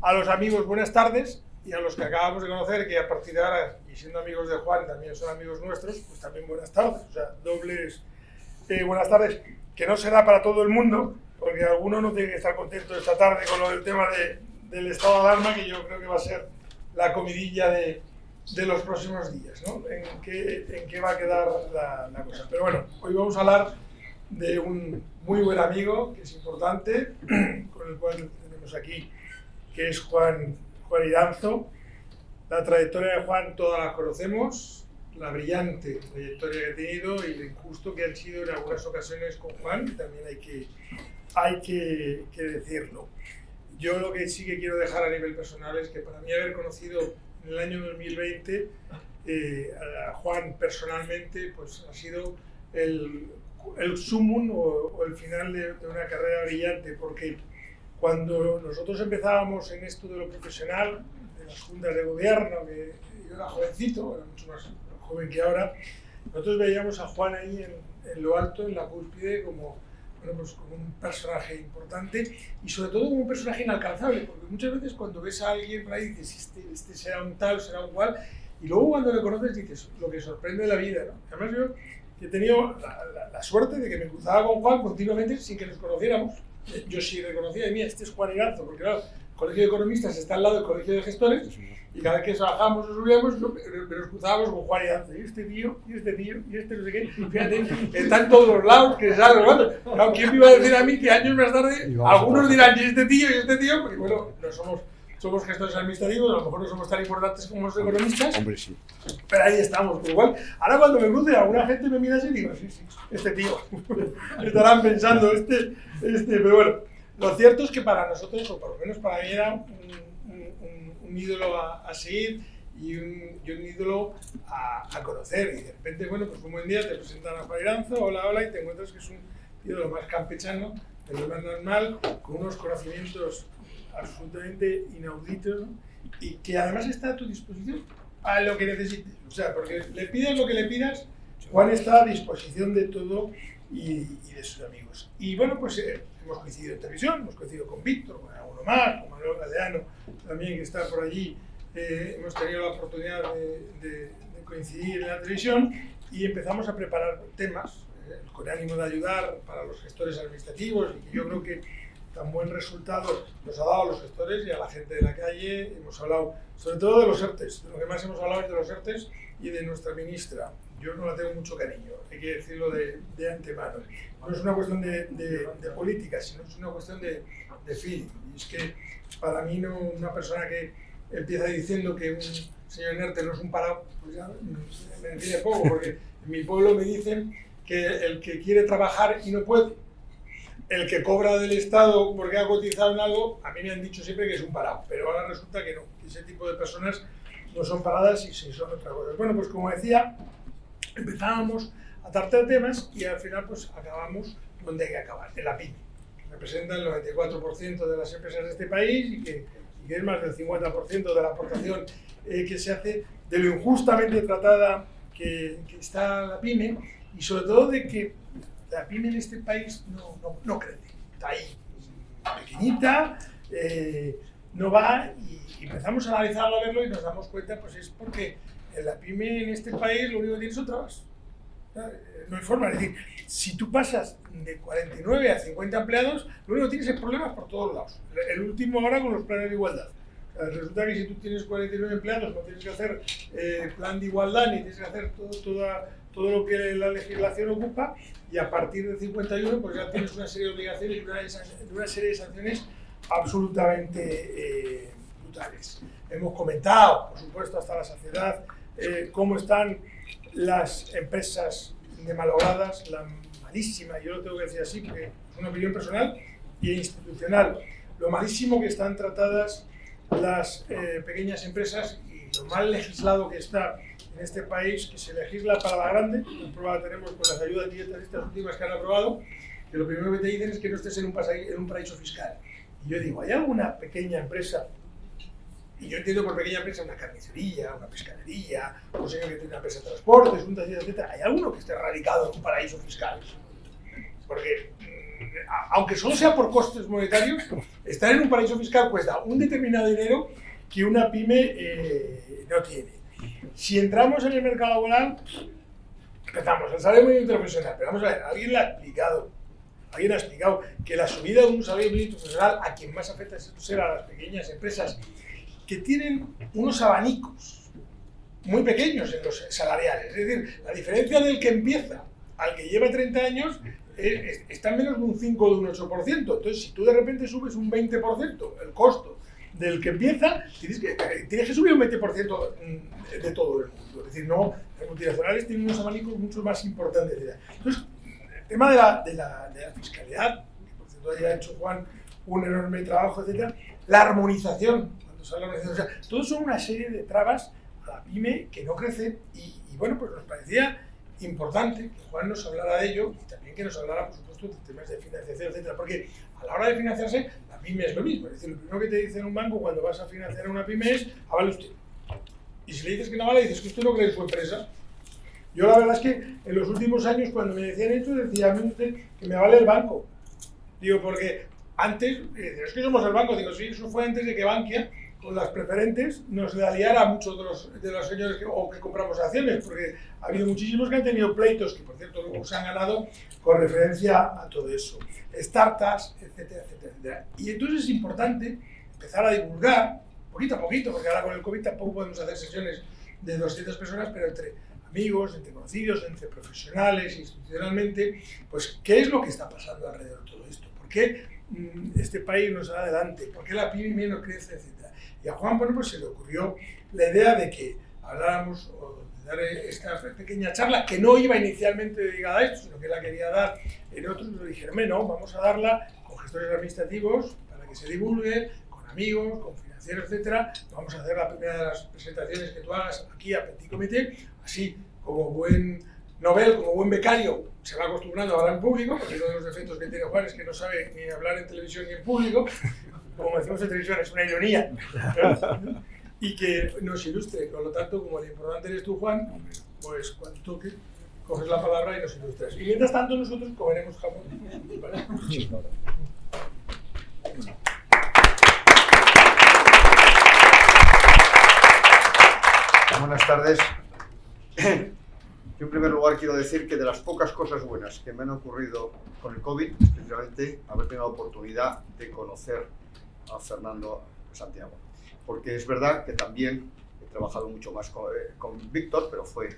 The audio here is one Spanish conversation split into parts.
A los amigos, buenas tardes, y a los que acabamos de conocer, que a partir de ahora, y siendo amigos de Juan, también son amigos nuestros, pues también buenas tardes, o sea, dobles buenas tardes, que no será para todo el mundo, porque alguno no tiene que estar contento esta tarde con lo del tema del estado de alarma, que yo creo que va a ser la comidilla de los próximos días, ¿no? En qué va a quedar la cosa. Pero bueno, hoy vamos a hablar de un muy buen amigo, que es importante, con el cual tenemos aquí, que es Juan Iranzo. La trayectoria de Juan todas la conocemos, la brillante trayectoria que ha tenido y lo injusto que han sido en algunas ocasiones con Juan, también hay que decirlo. Yo lo que sí que quiero dejar a nivel personal es que para mí haber conocido en el año 2020 a Juan personalmente, pues ha sido el sumum o el final de una carrera brillante, porque cuando nosotros empezábamos en esto de lo profesional, de las juntas de gobierno, que yo era jovencito, era mucho más joven que ahora, nosotros veíamos a Juan ahí en lo alto, en la cúspide, como un personaje importante y sobre todo como un personaje inalcanzable, porque muchas veces cuando ves a alguien por ahí dices, este será un tal, será un cual, y luego cuando le conoces dices, lo que sorprende de la vida, ¿no? Además yo he tenido la suerte de que me cruzaba con Juan continuamente sin que nos conociéramos. Yo sí reconocía, mira, este es Juan Iranzo, porque claro, el Colegio de Economistas está al lado del Colegio de Gestores y cada vez que bajamos o subíamos nos cruzábamos con Juan Iranzo, y este tío, y este tío, y este no sé qué, fíjate, está en todos los lados, que sale los claro, ¿quién me iba a decir a mí que años más tarde algunos dirán, y este tío, porque bueno, no somos gestores administrativos, a lo mejor no somos tan importantes como los economistas. Hombre, sí. Pero ahí estamos, por igual. Ahora cuando me cruce, alguna gente me mira así y digo, sí, este tío. Estarán pensando, pero bueno. Lo cierto es que para nosotros, o por lo menos para mí, era un ídolo a seguir y un ídolo a conocer. Y de repente, bueno, pues un buen día te presentan a Juan Iranzo, hola, y te encuentras que es un ídolo más campechano, de lo más normal, con unos conocimientos absolutamente inauditos, ¿no? Y que además está a tu disposición a lo que necesites. O sea, porque le pidas lo que le pidas, Juan está a disposición de todo y de sus amigos. Y bueno, pues hemos coincidido en televisión, hemos coincidido con Víctor, con alguno más, con Manuel Galdeano también, que está por allí. Hemos tenido la oportunidad de coincidir en la televisión y empezamos a preparar temas con ánimo de ayudar para los gestores administrativos, y que yo creo que tan buen resultado nos ha dado a los gestores y a la gente de la calle. Hemos hablado sobre todo de los ERTEs, de lo que más hemos hablado es de los ERTEs y de nuestra ministra. Yo no la tengo mucho cariño, hay que decirlo de antemano. No es una cuestión de política, sino es una cuestión de feeling. Y es que para mí una persona que empieza diciendo que un señor en ERTE no es un parado, pues ya me entiende poco, porque en mi pueblo me dicen que el que quiere trabajar y no puede, el que cobra del Estado porque ha cotizado en algo, a mí me han dicho siempre que es un parado, pero ahora resulta que no, que ese tipo de personas no son paradas y sí son otra cosa. Bueno, pues como decía, empezábamos a tratar temas y al final pues acabamos donde hay que acabar, en la PYME, que representa el 94% de las empresas de este país y que es más del 50% de la aportación que se hace, de lo injustamente tratada que está la PYME y sobre todo de que la PYME en este país no crece, está ahí pequeñita, no va, y empezamos a analizarlo, a verlo y nos damos cuenta, pues es porque la PYME en este país lo único que tiene son trabas. No hay forma, es decir, si tú pasas de 49 a 50 empleados, lo único que tienes es problemas por todos lados. El último ahora con los planes de igualdad. Resulta que si tú tienes 49 empleados no tienes que hacer plan de igualdad ni tienes que hacer todo lo que la legislación ocupa, y a partir de 51 pues ya tienes una serie de obligaciones y una serie de sanciones absolutamente brutales. Hemos comentado, por supuesto, hasta la saciedad, cómo están las empresas de malogradas, la malísima, yo lo tengo que decir así porque es una opinión personal e institucional, lo malísimo que están tratadas las pequeñas empresas y lo mal legislado que está en este país, que se legisla para la grande. La prueba tenemos con las ayudas directas estas últimas que han aprobado, que lo primero que te dicen es que no estés en un paraíso fiscal. Y yo digo, ¿hay alguna pequeña empresa? Y yo entiendo por pequeña empresa una carnicería, una pescadería, un señor que tiene una empresa de transportes, un taller, etc. ¿Hay alguno que esté radicado en un paraíso fiscal? Porque aunque solo sea por costes monetarios, estar en un paraíso fiscal cuesta un determinado dinero que una pyme no tiene. Si entramos en el mercado laboral, empezamos, el salario mínimo interprofesional, pero vamos a ver, alguien ha explicado que la subida de un salario mínimo interprofesional a quien más afecta es a las pequeñas empresas que tienen unos abanicos muy pequeños en los salariales. Es decir, la diferencia del que empieza al que lleva 30 años está en menos de un 5 o de un 8%. Entonces, si tú de repente subes un 20% el costo del que empieza, tienes que subir un 20% de todo el mundo. Es decir, no, las multinacionales tienen unos abanicos mucho más importantes. Entonces, el tema de la fiscalidad, que por cierto haya hecho Juan un enorme trabajo, etcétera, la armonización, cuando se habla de armonización, o sea, todo son una serie de trabas a la pyme que no crecen y bueno, pues nos parecía importante que Juan nos hablara de ello y también que nos hablara, por supuesto, de temas de financiación, etcétera, porque a la hora de financiarse, la pyme es lo mismo. Es decir, lo primero que te dice en un banco cuando vas a financiar a una pyme es, avale usted. Y si le dices que no vale, dices que usted no cree en su empresa. Yo la verdad es que en los últimos años, cuando me decían esto, decía a mí usted que me vale el banco. Digo, porque antes, es que somos el banco, digo, sí, eso fue antes de que Bankia, con las preferentes, nos la liara a muchos de los señores que compramos acciones, porque ha habido muchísimos que han tenido pleitos, que por cierto luego se han ganado con referencia a todo eso. Startups, etcétera, etcétera, etcétera. Y entonces es importante empezar a divulgar, poquito a poquito, porque ahora con el COVID tampoco podemos hacer sesiones de 200 personas, pero entre amigos, entre conocidos, entre profesionales, institucionalmente, pues qué es lo que está pasando alrededor de todo esto, por qué este país no sale adelante, por qué la pyme no crece, etcétera. Y a Juan, bueno, pues se le ocurrió la idea de que habláramos o de dar esta pequeña charla, que no iba inicialmente dedicada a esto, sino que la quería dar en otros, y le dijeron, no, vamos a darla con gestores administrativos para que se divulgue, con amigos, con financieros, etcétera. Vamos a hacer la primera de las presentaciones que tú hagas aquí a Petit Comité, así como buen novel, como buen becario, se va acostumbrando a hablar en público, porque uno de los defectos que tiene Juan es que no sabe ni hablar en televisión ni en público. Como decimos en televisión, es una ironía, ¿no? Y que nos ilustre. Por lo tanto, como lo importante eres tú, Juan, pues cuando toque, coges la palabra y nos ilustras. Y mientras tanto, nosotros comeremos jamón. ¿Vale? Buenas tardes. Yo en primer lugar quiero decir que de las pocas cosas buenas que me han ocurrido con el COVID, es precisamente haber tenido la oportunidad de conocer a Fernando Santiago. Porque es verdad que también he trabajado mucho más con Víctor, pero fue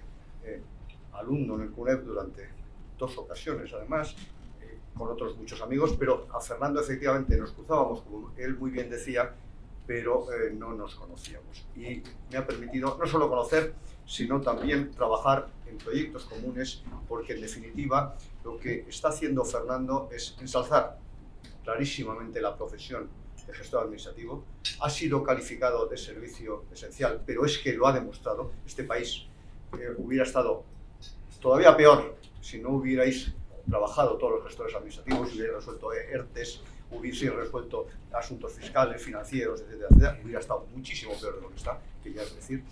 alumno en el CUNEP durante 2 ocasiones, además, con otros muchos amigos, pero a Fernando efectivamente nos cruzábamos, como él muy bien decía, pero no nos conocíamos. Y me ha permitido no solo conocer, sino también trabajar en proyectos comunes, porque en definitiva lo que está haciendo Fernando es ensalzar clarísimamente la profesión de gestor administrativo. Ha sido calificado de servicio esencial, pero es que lo ha demostrado. Este país hubiera estado todavía peor si no hubierais trabajado todos los gestores administrativos, hubierais resuelto ERTES, hubiese resuelto asuntos fiscales, financieros, etcétera, etcétera, hubiera estado muchísimo peor de lo que está, que ya es decir.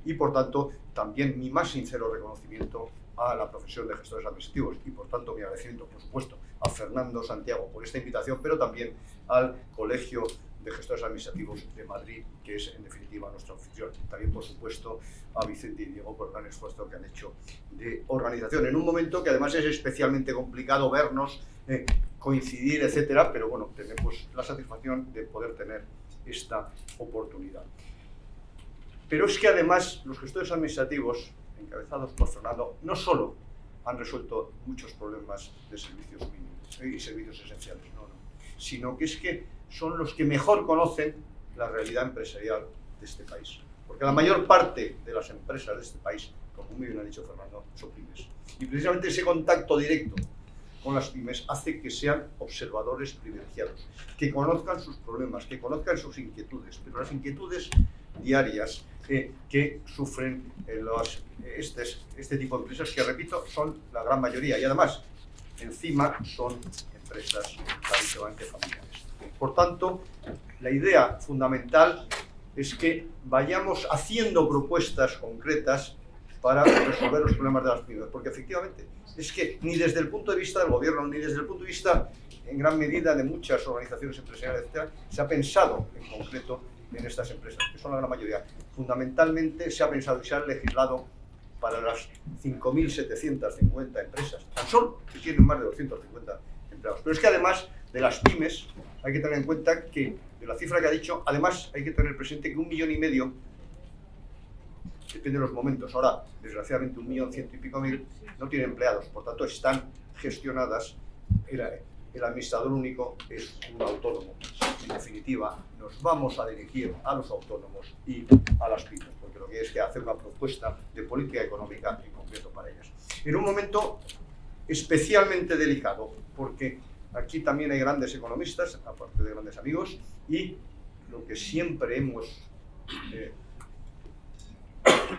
Y por tanto, también mi más sincero reconocimiento a la profesión de gestores administrativos y por tanto mi agradecimiento, por supuesto, a Fernando Santiago por esta invitación, pero también al Colegio de Gestores Administrativos de Madrid, que es en definitiva nuestra oficina. También, por supuesto, a Vicente y Diego por el gran esfuerzo que han hecho de organización, en un momento que además es especialmente complicado vernos, coincidir, etcétera, pero bueno, tenemos la satisfacción de poder tener esta oportunidad. Pero es que además los gestores administrativos, encabezados por Fernando, no solo han resuelto muchos problemas de servicios mínimos y servicios esenciales, no, sino que es que son los que mejor conocen la realidad empresarial de este país. Porque la mayor parte de las empresas de este país, como muy bien ha dicho Fernando, son pymes. Y precisamente ese contacto directo con las pymes hace que sean observadores privilegiados, que conozcan sus problemas, que conozcan sus inquietudes, pero las inquietudes diarias que sufren este tipo de empresas, que repito, son la gran mayoría y además encima son empresas tradicionalmente familiares. Por tanto, la idea fundamental es que vayamos haciendo propuestas concretas para resolver los problemas de las pymes, porque efectivamente es que ni desde el punto de vista del gobierno, ni desde el punto de vista, en gran medida, de muchas organizaciones empresariales, etc., se ha pensado en concreto en estas empresas, que son la gran mayoría. Fundamentalmente se ha pensado y se ha legislado para las 5.750 empresas, tan solo que tienen más de 250 empleados. Pero es que además de las pymes, hay que tener en cuenta que, de la cifra que ha dicho, además hay que tener presente que 1,5 millones, depende de los momentos, ahora desgraciadamente 1.100.000 y pico no tienen empleados, por tanto están gestionadas, el administrador único es un autónomo. En definitiva, nos vamos a dirigir a los autónomos y a las pymes, porque lo que es que hacer una propuesta de política económica en concreto para ellas. En un momento especialmente delicado, porque aquí también hay grandes economistas, aparte de grandes amigos, y lo que siempre hemos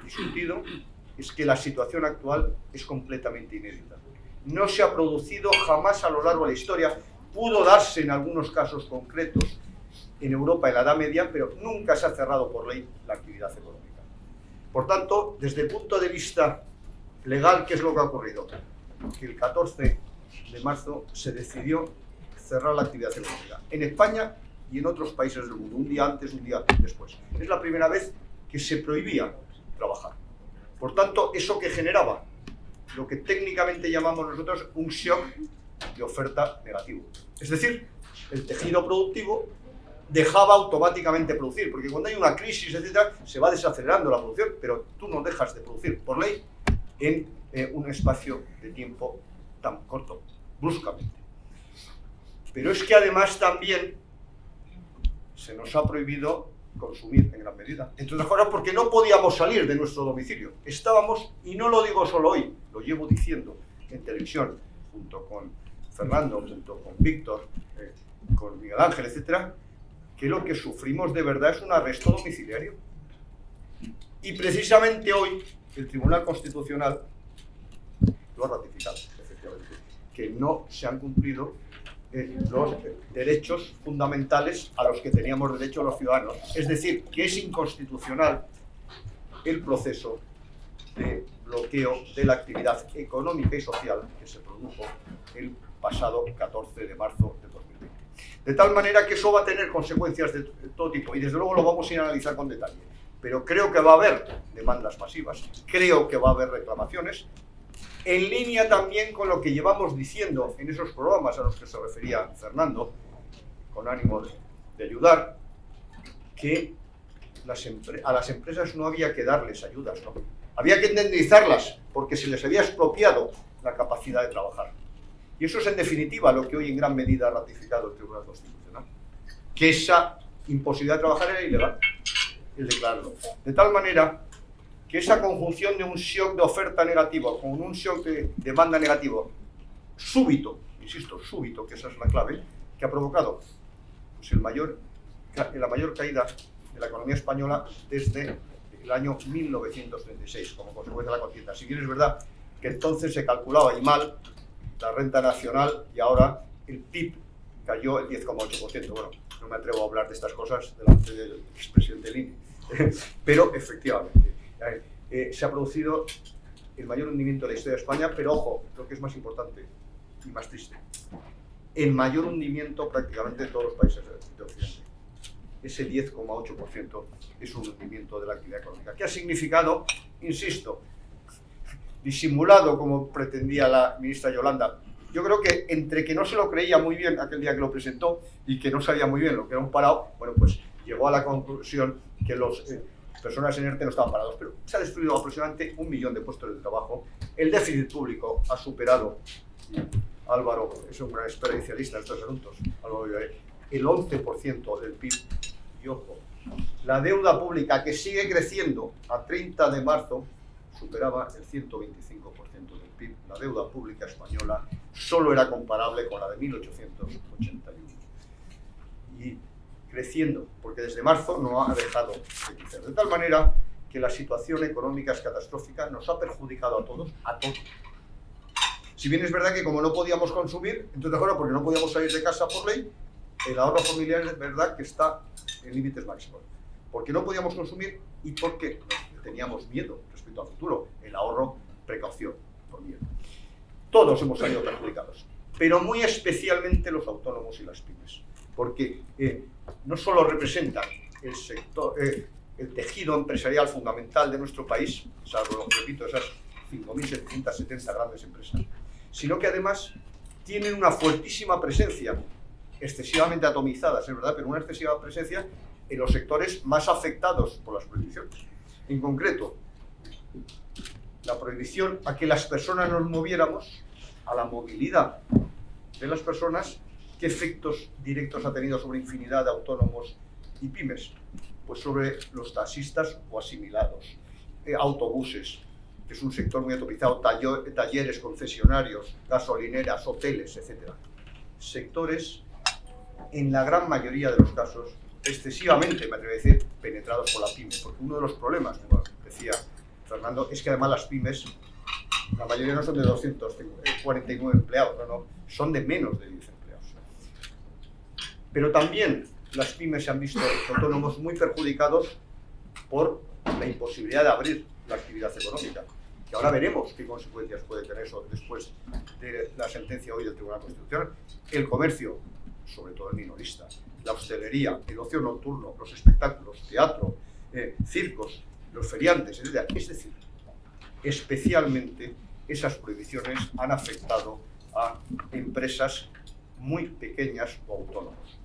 discutido es que la situación actual es completamente inédita. No se ha producido jamás a lo largo de la historia, pudo darse en algunos casos concretos en Europa en la Edad Media, pero nunca se ha cerrado por ley la actividad económica. Por tanto, desde el punto de vista legal, ¿qué es lo que ha ocurrido? Que el 14 de marzo se decidió cerrar la actividad económica en España y en otros países del mundo, un día antes, un día después. Es la primera vez que se prohibía trabajar. Por tanto, eso que generaba lo que técnicamente llamamos nosotros un shock de oferta negativo. Es decir, el tejido productivo dejaba automáticamente producir, porque cuando hay una crisis, etcétera, se va desacelerando la producción, pero tú no dejas de producir por ley en un espacio de tiempo tan corto, bruscamente. Pero es que además también se nos ha prohibido consumir en gran medida. Entre otras cosas porque no podíamos salir de nuestro domicilio. Estábamos, y no lo digo solo hoy, lo llevo diciendo en televisión, junto con Fernando, junto con Víctor, con Miguel Ángel, etcétera, que lo que sufrimos de verdad es un arresto domiciliario. Y precisamente hoy el Tribunal Constitucional lo ha ratificado, efectivamente, que no se han cumplido los derechos fundamentales a los que teníamos derecho los ciudadanos. Es decir, que es inconstitucional el proceso de bloqueo de la actividad económica y social que se produjo el pasado 14 de marzo de 2020. De tal manera que eso va a tener consecuencias de todo tipo, y desde luego lo vamos a ir a analizar con detalle. Pero creo que va a haber demandas masivas, creo que va a haber reclamaciones, en línea también con lo que llevamos diciendo en esos programas a los que se refería Fernando, con ánimo de ayudar, que a las empresas no había que darles ayudas, ¿no? Había que indemnizarlas porque se les había expropiado la capacidad de trabajar. Y eso es en definitiva lo que hoy en gran medida ha ratificado el Tribunal Constitucional, que esa imposibilidad de trabajar era ilegal, el declararlo. De tal manera que esa conjunción de un shock de oferta negativo con un shock de demanda negativo súbito, insisto, súbito, que esa es la clave, que ha provocado pues, la mayor caída de la economía española desde el año 1936, como consecuencia de la contienda. Si bien es verdad que entonces se calculaba y mal la renta nacional y ahora el PIB cayó el 10,8%. Bueno, no me atrevo a hablar de estas cosas delante del expresidente del INE, pero efectivamente se ha producido el mayor hundimiento de la historia de España, pero ojo, lo que es más importante y más triste, el mayor hundimiento prácticamente de todos los países de Occidente. Ese 10,8% es un hundimiento de la actividad económica. ¿Qué ha significado? Insisto, disimulado como pretendía la ministra Yolanda. Yo creo que entre que no se lo creía muy bien aquel día que lo presentó y que no sabía muy bien lo que era un parado, bueno, pues llegó a la conclusión que los personas en ERTE no estaban parados, pero se ha destruido aproximadamente 1 millón de puestos de trabajo. El déficit público ha superado, y Álvaro es un gran especialista en estos asuntos, el 11% del PIB. Y ojo, la deuda pública, que sigue creciendo a 30 de marzo, superaba el 125% del PIB. La deuda pública española solo era comparable con la de 1881. Y creciendo, porque desde marzo no ha dejado de crecer. De tal manera que la situación económica es catastrófica, nos ha perjudicado a todos, Si bien es verdad que como no podíamos consumir, entonces ahora porque no podíamos salir de casa por ley, el ahorro familiar es verdad que está en límites máximos. Porque no podíamos consumir y porque teníamos miedo respecto al futuro. El todos hemos salido perjudicados, pero muy especialmente los autónomos y las pymes, porque no solo representan el sector, el tejido empresarial fundamental de nuestro país, salvo, repito, esas 5.770 grandes empresas, sino que además tienen una fuertísima presencia, excesivamente atomizadas, es verdad, pero una excesiva presencia en los sectores más afectados por las prohibiciones. En concreto, la prohibición a que las personas nos moviéramos, a la movilidad de las personas, ¿qué efectos directos ha tenido sobre infinidad de autónomos y pymes? Pues sobre los taxistas o asimilados, autobuses, que es un sector muy atomizado, talleres, concesionarios, gasolineras, hoteles, etc. Sectores, en la gran mayoría de los casos, excesivamente, me atrevo a decir, penetrados por la pyme, porque uno de los problemas, como decía Fernando, es que además las pymes, la mayoría no son de 249 empleados, no, son de menos de 10 empleados. Pero también las pymes se han visto autónomos muy perjudicados por la imposibilidad de abrir la actividad económica, que ahora veremos qué consecuencias puede tener eso después de la sentencia hoy del Tribunal Constitucional. El comercio, sobre todo el minorista, la hostelería, el ocio nocturno, los espectáculos, teatro, circos, los feriantes, etc. Es decir, especialmente esas prohibiciones han afectado a empresas muy pequeñas o autónomos.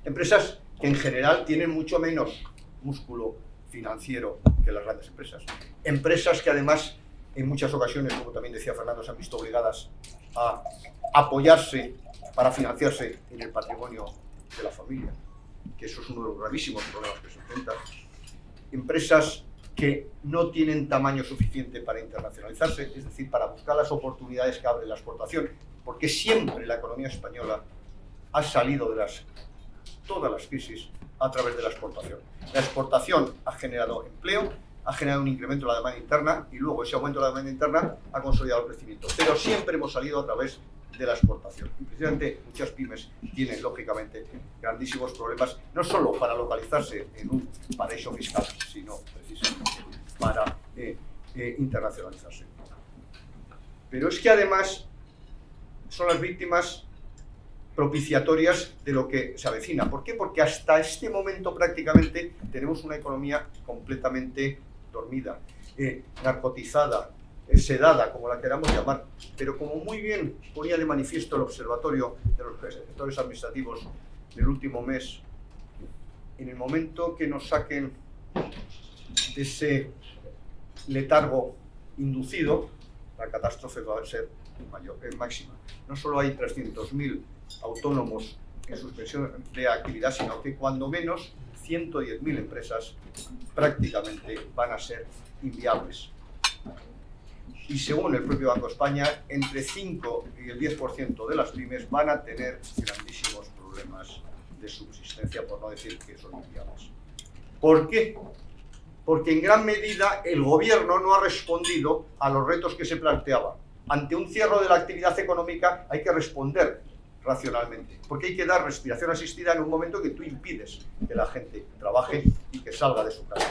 Empresas que en general tienen mucho menos músculo financiero que las grandes empresas. Empresas que además en muchas ocasiones, como también decía Fernando, se han visto obligadas a apoyarse para financiarse en el patrimonio de la familia, que eso es uno de los gravísimos problemas que se enfrentan. Empresas que no tienen tamaño suficiente para internacionalizarse, es decir, para buscar las oportunidades que abre la exportación, porque siempre la economía española ha salido de todas las crisis a través de la exportación. La exportación ha generado empleo, ha generado un incremento de la demanda interna y luego ese aumento de la demanda interna ha consolidado el crecimiento. Pero siempre hemos salido a través de la exportación. Y precisamente muchas pymes tienen, lógicamente, grandísimos problemas, no solo para localizarse en un paraíso fiscal, sino precisamente para internacionalizarse. Pero es que además son las víctimas propiciatorias de lo que se avecina. ¿Por qué? Porque hasta este momento prácticamente tenemos una economía completamente dormida, narcotizada, sedada, como la queramos llamar, pero como muy bien ponía de manifiesto el Observatorio de los Sectores Administrativos del último mes, en el momento que nos saquen de ese letargo inducido, la catástrofe va a ser máxima. No solo hay 300.000 autónomos en suspensión de actividad, sino que cuando menos 110.000 empresas prácticamente van a ser inviables. Y según el propio Banco de España, entre 5 y el 10% de las pymes van a tener grandísimos problemas de subsistencia, por no decir que son inviables. ¿Por qué? Porque en gran medida el gobierno no ha respondido a los retos que se planteaban. Ante un cierre de la actividad económica hay que responder racionalmente, porque hay que dar respiración asistida en un momento que tú impides que la gente trabaje y que salga de su casa.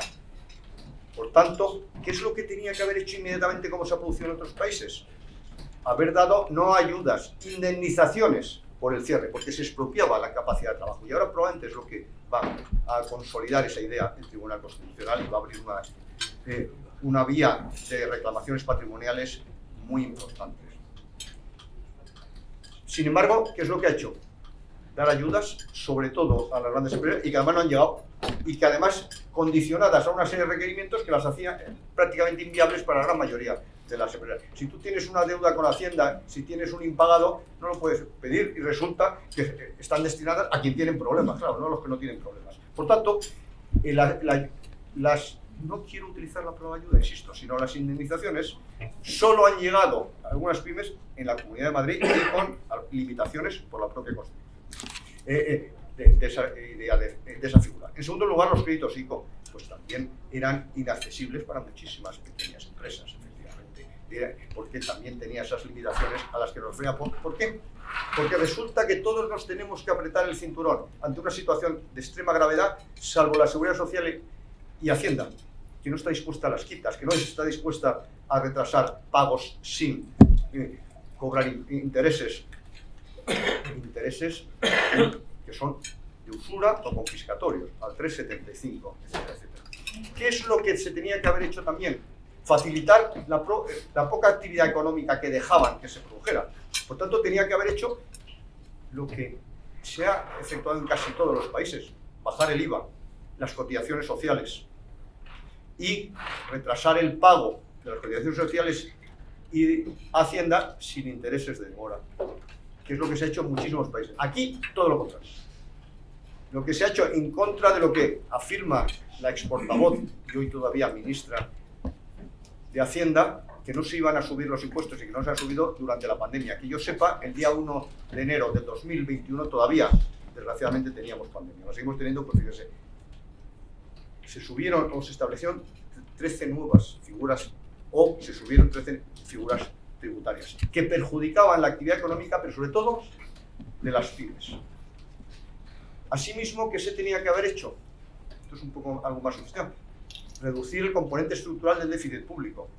Por tanto, ¿qué es lo que tenía que haber hecho inmediatamente como se ha producido en otros países? Haber dado no ayudas, indemnizaciones por el cierre, porque se expropiaba la capacidad de trabajo. Y ahora probablemente es lo que va a consolidar esa idea el Tribunal Constitucional y va a abrir una vía de reclamaciones patrimoniales muy importantes. Sin embargo, ¿qué es lo que ha hecho? Dar ayudas, sobre todo a las grandes empresas, y que además no han llegado, y que además condicionadas a una serie de requerimientos que las hacían prácticamente inviables para la gran mayoría de las empresas. Si tú tienes una deuda con Hacienda, si tienes un impagado, no lo puedes pedir y resulta que están destinadas a quien tienen problemas, claro, no a los que no tienen problemas. Por tanto, no quiero utilizar la palabra ayuda, insisto, sino las indemnizaciones solo han llegado a algunas pymes en la Comunidad de Madrid y con limitaciones por la propia Constitución de esa figura. En segundo lugar, los créditos ICO pues también eran inaccesibles para muchísimas pequeñas empresas, efectivamente, porque también tenía esas limitaciones a las que nos refería. ¿Por qué? Porque resulta que todos nos tenemos que apretar el cinturón ante una situación de extrema gravedad, salvo la Seguridad Social y Hacienda, que no está dispuesta a las quitas, que no está dispuesta a retrasar pagos sin cobrar intereses que son de usura o confiscatorios, al 3,75, etcétera, etcétera. ¿Qué es lo que se tenía que haber hecho también? Facilitar la poca actividad económica que dejaban que se produjera. Por tanto, tenía que haber hecho lo que se ha efectuado en casi todos los países: bajar el IVA, las cotizaciones sociales y retrasar el pago de las cotizaciones sociales y Hacienda sin intereses de demora, que es lo que se ha hecho en muchísimos países. Aquí, todo lo contrario. Lo que se ha hecho en contra de lo que afirma la ex portavoz y hoy todavía ministra de Hacienda, que no se iban a subir los impuestos y que no se han subido durante la pandemia. Que yo sepa, el día 1 de enero del 2021 todavía, desgraciadamente, teníamos pandemia. La seguimos teniendo, pues fíjense, se subieron o se establecieron 13 nuevas figuras o se subieron 13 figuras tributarias que perjudicaban la actividad económica, pero sobre todo de las pymes. Asimismo, ¿qué se tenía que haber hecho? Esto es un poco algo más sofisticado. Reducir el componente estructural del déficit público.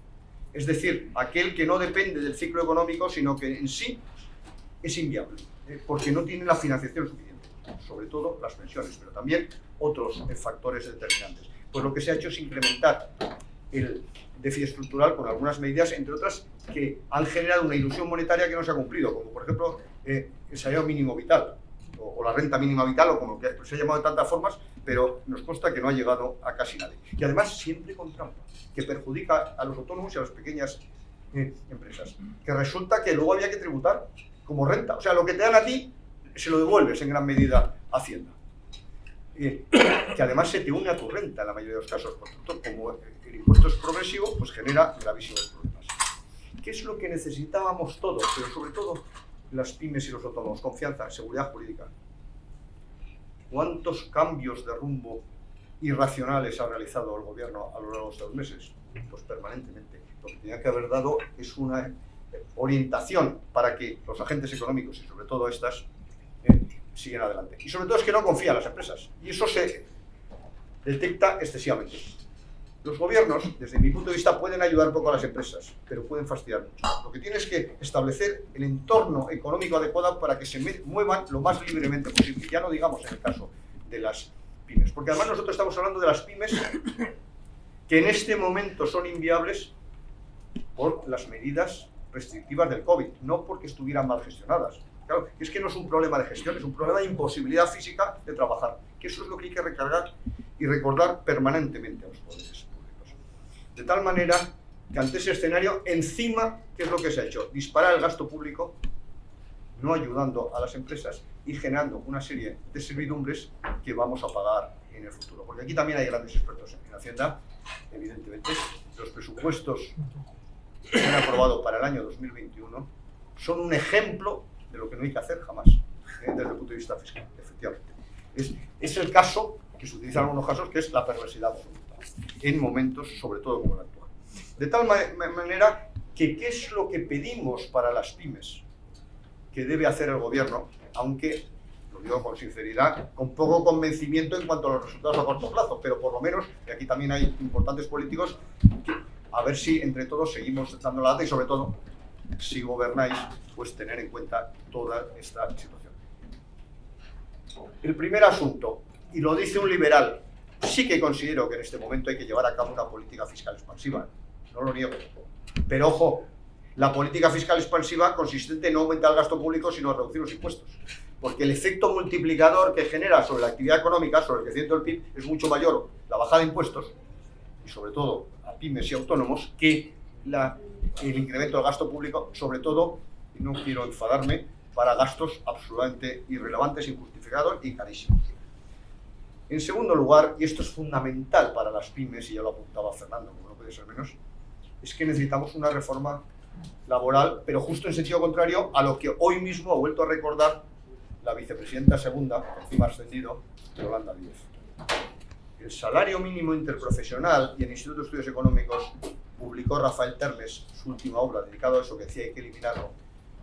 Es decir, aquel que no depende del ciclo económico, sino que en sí es inviable, porque no tiene la financiación suficiente. Sobre todo las pensiones, pero también otros factores determinantes. Pues lo que se ha hecho es incrementar el déficit estructural con algunas medidas, entre otras, que han generado una ilusión monetaria que no se ha cumplido, como por ejemplo el salario mínimo vital, o la renta mínima vital, o como que se ha llamado de tantas formas, pero nos consta que no ha llegado a casi nadie. Y además siempre con trampa, que perjudica a los autónomos y a las pequeñas empresas. Que resulta que luego había que tributar como renta. O sea, lo que te dan a ti, se lo devuelves en gran medida a Hacienda. Que además se te une a tu renta en la mayoría de los casos. Por tanto, como el impuesto es progresivo, pues genera gravísimos problemas. ¿Qué es lo que necesitábamos todos? Pero sobre todo las pymes y los autónomos: confianza, seguridad jurídica. ¿Cuántos cambios de rumbo irracionales ha realizado el gobierno a lo largo de estos meses? Pues permanentemente. Lo que tenía que haber dado es una orientación para que los agentes económicos y sobre todo estas siguen adelante. Y sobre todo es que no confían las empresas. Y eso se detecta excesivamente. Los gobiernos, desde mi punto de vista, pueden ayudar poco a las empresas, pero pueden fastidiar mucho. Lo que tienes es que establecer el entorno económico adecuado para que se muevan lo más libremente posible. Ya no digamos en el caso de las pymes. Porque además nosotros estamos hablando de las pymes que en este momento son inviables por las medidas restrictivas del COVID, no porque estuvieran mal gestionadas. Claro, es que no es un problema de gestión, es un problema de imposibilidad física de trabajar. Que eso es lo que hay que recargar y recordar permanentemente a los poderes públicos. De tal manera que ante ese escenario, encima, ¿qué es lo que se ha hecho? Disparar el gasto público, no ayudando a las empresas y generando una serie de servidumbres que vamos a pagar en el futuro. Porque aquí también hay grandes expertos en Hacienda, evidentemente. Los presupuestos que se han aprobado para el año 2021 son un ejemplo de lo que no hay que hacer jamás, desde el punto de vista fiscal, efectivamente. Es el caso que se utiliza en algunos casos, que es la perversidad absoluta, en momentos, sobre todo como el actual. De tal manera que, ¿qué es lo que pedimos para las pymes que debe hacer el gobierno? Aunque, lo digo con sinceridad, con poco convencimiento en cuanto a los resultados a corto plazo, pero por lo menos, y aquí también hay importantes políticos, que, a ver si entre todos seguimos dando la data y sobre todo, si gobernáis, pues tener en cuenta toda esta situación. El primer asunto, y lo dice un liberal, sí que considero que en este momento hay que llevar a cabo una política fiscal expansiva, no lo niego, pero ojo, la política fiscal expansiva consistente en no aumentar el gasto público, sino en reducir los impuestos, porque el efecto multiplicador que genera sobre la actividad económica, sobre el crecimiento del PIB, es mucho mayor la bajada de impuestos, y sobre todo a pymes y autónomos, que el incremento del gasto público, sobre todo, y no quiero enfadarme, para gastos absolutamente irrelevantes, injustificados y carísimos. En segundo lugar, y esto es fundamental para las pymes, y ya lo apuntaba Fernando, como no puede ser menos, es que necesitamos una reforma laboral, pero justo en sentido contrario a lo que hoy mismo ha vuelto a recordar la vicepresidenta segunda, encima ascendido, Yolanda Díaz. El salario mínimo interprofesional y el Instituto de Estudios Económicos publicó Rafael Termes su última obra dedicada a eso, que decía hay que eliminarlo.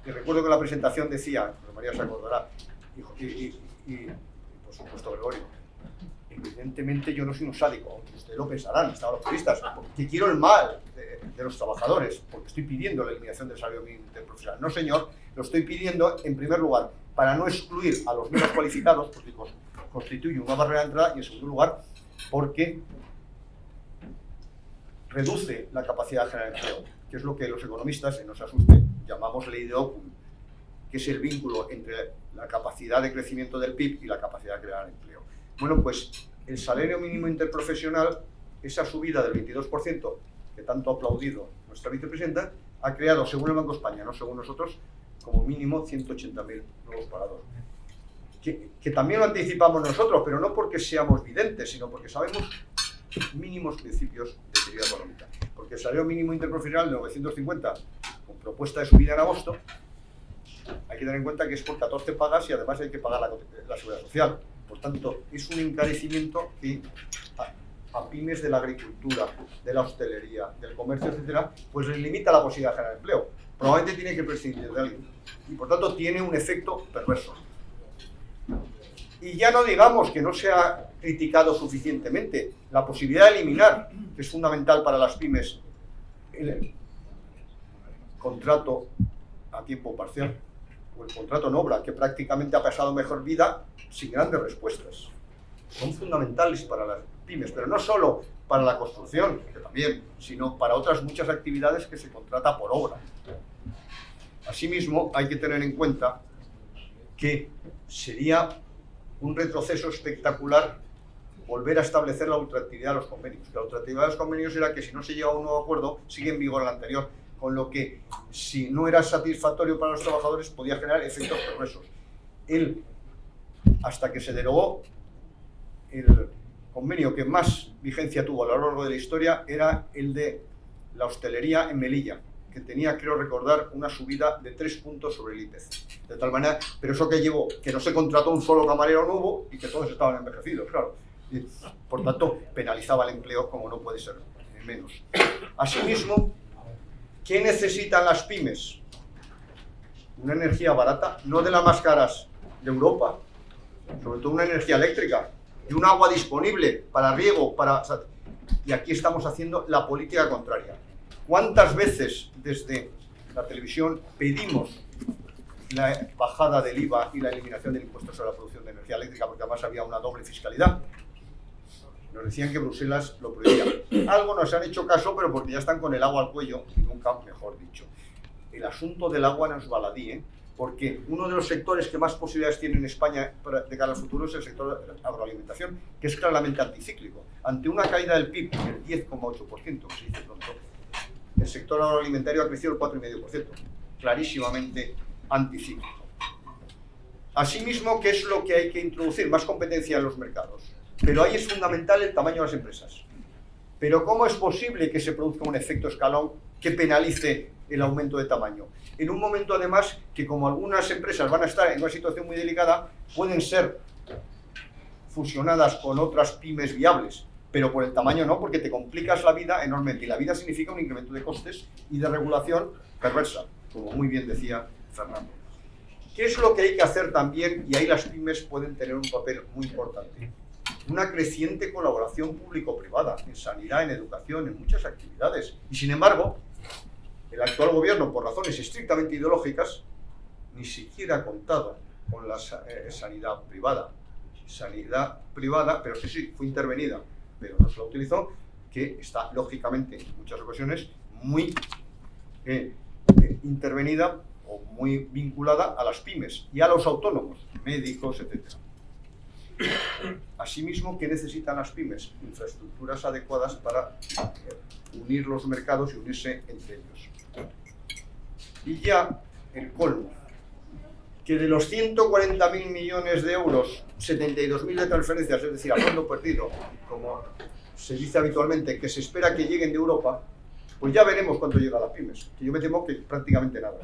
Y recuerdo que en la presentación decía, María se acordará, y por supuesto Gregorio, evidentemente yo no soy un sádico, aunque ustedes lo pensarán, estaban los periodistas, que quiero el mal de los trabajadores, porque estoy pidiendo la eliminación del salario mínimo interprofesional. No, señor, lo estoy pidiendo, en primer lugar, para no excluir a los menos cualificados, porque constituye una barrera de entrada, y en segundo lugar, porque reduce la capacidad de generar empleo, que es lo que los economistas, y no se asusten, llamamos ley de Ockham, que es el vínculo entre la capacidad de crecimiento del PIB y la capacidad de crear empleo. Bueno, pues el salario mínimo interprofesional, esa subida del 22% que tanto ha aplaudido nuestra vicepresidenta, ha creado, según el Banco de España, no según nosotros, como mínimo 180.000 nuevos parados. Que también lo anticipamos nosotros, pero no porque seamos videntes, sino porque sabemos mínimos principios de teoría económica. Porque el salario mínimo interprofesional de 950, con propuesta de subida en agosto, hay que tener en cuenta que es por 14 pagas y además hay que pagar la seguridad social. Por tanto, es un encarecimiento que a pymes de la agricultura, de la hostelería, del comercio, etcétera, pues les limita la posibilidad de generar empleo. Probablemente tiene que prescindir de alguien. Y por tanto tiene un efecto perverso. Y ya no digamos que no se ha criticado suficientemente la posibilidad de eliminar, que es fundamental para las pymes, el contrato a tiempo parcial o el contrato en obra, que prácticamente ha pasado mejor vida sin grandes respuestas. Son fundamentales para las pymes, pero no solo para la construcción, que también, sino para otras muchas actividades que se contrata por obra. Asimismo, hay que tener en cuenta que sería un retroceso espectacular volver a establecer la ultraactividad de los convenios. La ultraactividad de los convenios era que si no se llega a un nuevo acuerdo, sigue en vigor el anterior, con lo que si no era satisfactorio para los trabajadores podía generar efectos perversos. Hasta que se derogó, el convenio que más vigencia tuvo a lo largo de la historia era el de la hostelería en Melilla, que tenía, creo recordar, una subida de 3 puntos sobre el IPC. De tal manera, pero eso que llevó, que no se contrató un solo camarero nuevo y que todos estaban envejecidos, claro. Y, por tanto, penalizaba el empleo como no puede ser menos. Asimismo, ¿qué necesitan las pymes? Una energía barata, no de las más caras de Europa, sobre todo una energía eléctrica y un agua disponible para riego, y aquí estamos haciendo la política contraria. ¿Cuántas veces desde la televisión pedimos la bajada del IVA y la eliminación del impuesto sobre la producción de energía eléctrica, porque además había una doble fiscalidad? Nos decían que Bruselas lo prohibía. Algo nos han hecho caso, pero porque ya están con el agua al cuello, y nunca mejor dicho. El asunto del agua no es baladí, porque uno de los sectores que más posibilidades tiene en España de cara al futuro es el sector de la agroalimentación, que es claramente anticíclico. Ante una caída del PIB del 10,8%, que se dice pronto, el sector agroalimentario ha crecido el 4,5%, clarísimamente anticíclico. Asimismo, ¿qué es lo que hay que introducir? Más competencia en los mercados. Pero ahí es fundamental el tamaño de las empresas. Pero ¿cómo es posible que se produzca un efecto escalón que penalice el aumento de tamaño? En un momento, además, que como algunas empresas van a estar en una situación muy delicada, pueden ser fusionadas con otras pymes viables, pero por el tamaño no, porque te complicas la vida enormemente. Y la vida significa un incremento de costes y de regulación perversa, como muy bien decía Fernando. ¿Qué es lo que hay que hacer también? Y ahí las pymes pueden tener un papel muy importante. Una creciente colaboración público-privada en sanidad, en educación, en muchas actividades. Y sin embargo, el actual gobierno, por razones estrictamente ideológicas, ni siquiera ha contado con la sanidad privada. Sanidad privada, pero sí, fue intervenida, pero no se la utilizó, que está, lógicamente, en muchas ocasiones, muy intervenida o muy vinculada a las pymes y a los autónomos, médicos, etc. Asimismo, ¿qué necesitan las pymes? Infraestructuras adecuadas para unir los mercados y unirse entre ellos. Y ya el colmo, que de los 140.000 millones de euros, 72.000 de transferencias, es decir, a fondo perdido, como se dice habitualmente, que se espera que lleguen de Europa, pues ya veremos cuánto llega a las pymes, que yo me temo que prácticamente nada.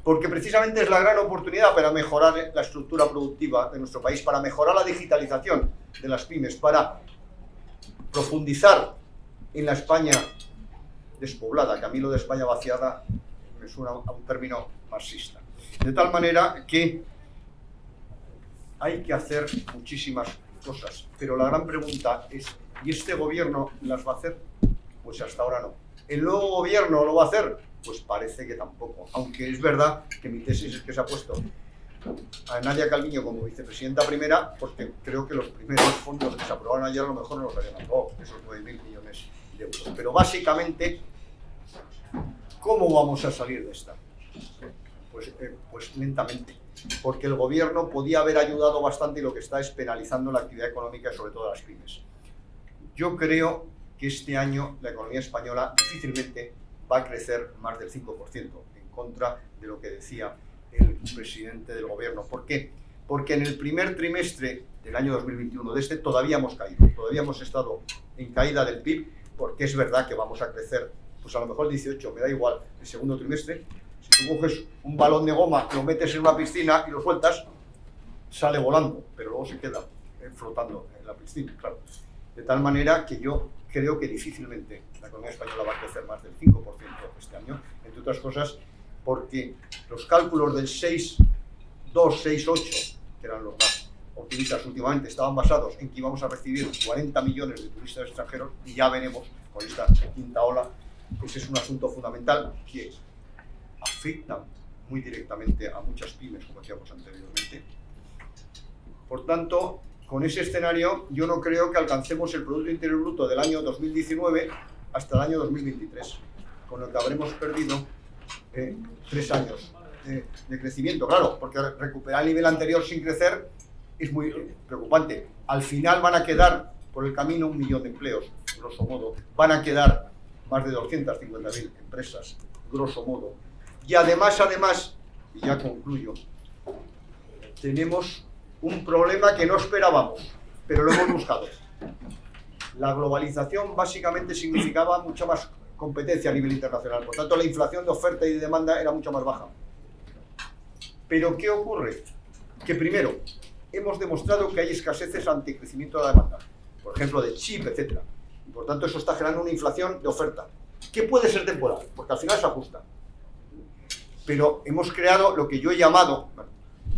Porque precisamente es la gran oportunidad para mejorar la estructura productiva de nuestro país, para mejorar la digitalización de las pymes, para profundizar en la España despoblada, que a mí lo de España vaciada me suena a un término marxista. De tal manera que hay que hacer muchísimas cosas, pero la gran pregunta es, ¿y este gobierno las va a hacer? Pues hasta ahora no. ¿El nuevo gobierno lo va a hacer? Pues parece que tampoco. Aunque es verdad que mi tesis es que se ha puesto a Nadia Calviño como vicepresidenta primera, porque creo que los primeros fondos que se aprobaron ayer a lo mejor no los habían aprobado, esos 9.000 millones de euros. Pero básicamente, ¿cómo vamos a salir de esta? Pues lentamente, porque el gobierno podía haber ayudado bastante y lo que está es penalizando la actividad económica y sobre todo las pymes. Yo creo que este año la economía española difícilmente va a crecer más del 5%, en contra de lo que decía el presidente del gobierno. ¿Por qué? Porque en el primer trimestre del año 2021 de todavía hemos caído, todavía hemos estado en caída del PIB, porque es verdad que vamos a crecer, pues a lo mejor el 18, me da igual, el segundo trimestre. Si tú coges un balón de goma, lo metes en una piscina y lo sueltas, sale volando, pero luego se queda flotando en la piscina, claro. De tal manera que yo creo que difícilmente la economía española va a crecer más del 5% este año, entre otras cosas porque los cálculos del 6,2, 6,8, que eran los más optimistas últimamente, estaban basados en que íbamos a recibir 40 millones de turistas extranjeros y ya veremos con esta quinta ola, ese es un asunto fundamental que afecta muy directamente a muchas pymes, como decíamos anteriormente. Por tanto, con ese escenario, yo no creo que alcancemos el Producto Interior Bruto del año 2019 hasta el año 2023, con lo que habremos perdido 3 años de crecimiento. Claro, porque recuperar el nivel anterior sin crecer es muy preocupante. Al final van a quedar por el camino 1 millón de empleos, grosso modo. Van a quedar más de 250.000 empresas, grosso modo. Y además, y ya concluyo, tenemos un problema que no esperábamos, pero lo hemos buscado. La globalización básicamente significaba mucha más competencia a nivel internacional, por tanto la inflación de oferta y de demanda era mucho más baja. Pero ¿qué ocurre? Que primero, hemos demostrado que hay escaseces ante crecimiento de la demanda, por ejemplo de chip, etc. Y por tanto eso está generando una inflación de oferta, que puede ser temporal, porque al final se ajusta. Pero hemos creado lo que yo he llamado, bueno,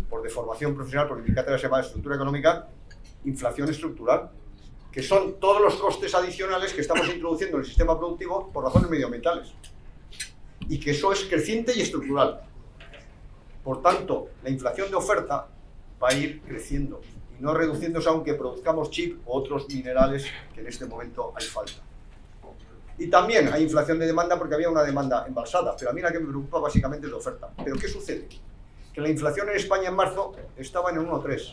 por deformación profesional, porque mi cátedra se llama estructura económica, inflación estructural, que son todos los costes adicionales que estamos introduciendo en el sistema productivo por razones medioambientales. Y que eso es creciente y estructural. Por tanto, la inflación de oferta va a ir creciendo y no reduciéndose aunque produzcamos chip o otros minerales que en este momento hay falta. Y también hay inflación de demanda porque había una demanda embalsada, pero a mí la que me preocupa básicamente es la oferta. ¿Pero qué sucede? Que la inflación en España en marzo estaba en el 1,3,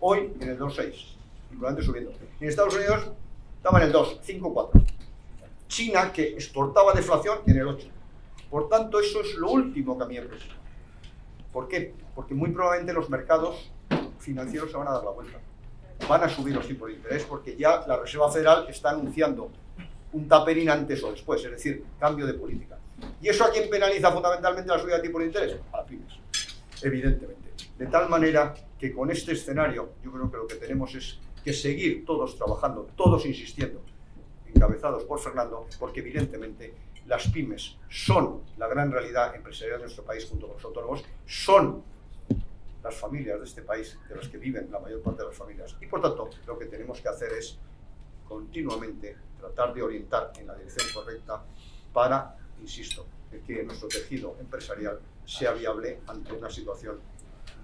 hoy en el 2,6. Probablemente subiendo. En Estados Unidos estaba en el 2, 5,4. China, que exportaba deflación, en el 8. Por tanto, eso es lo último que a mí me preocupa. ¿Por qué? Porque muy probablemente los mercados financieros se van a dar la vuelta. Van a subir los tipos de interés porque ya la Reserva Federal está anunciando un tapering antes o después, es decir, cambio de política. ¿Y eso a quién penaliza fundamentalmente la subida de tipos de interés? A las pymes, evidentemente. De tal manera que con este escenario yo creo que lo que tenemos es que seguir todos trabajando, todos insistiendo, encabezados por Fernando, porque evidentemente las pymes son la gran realidad empresarial de nuestro país junto con los autónomos, son las familias de este país, de las que viven la mayor parte de las familias. Y por tanto, lo que tenemos que hacer es continuamente tratar de orientar en la dirección correcta para, insisto, que nuestro tejido empresarial sea viable ante una situación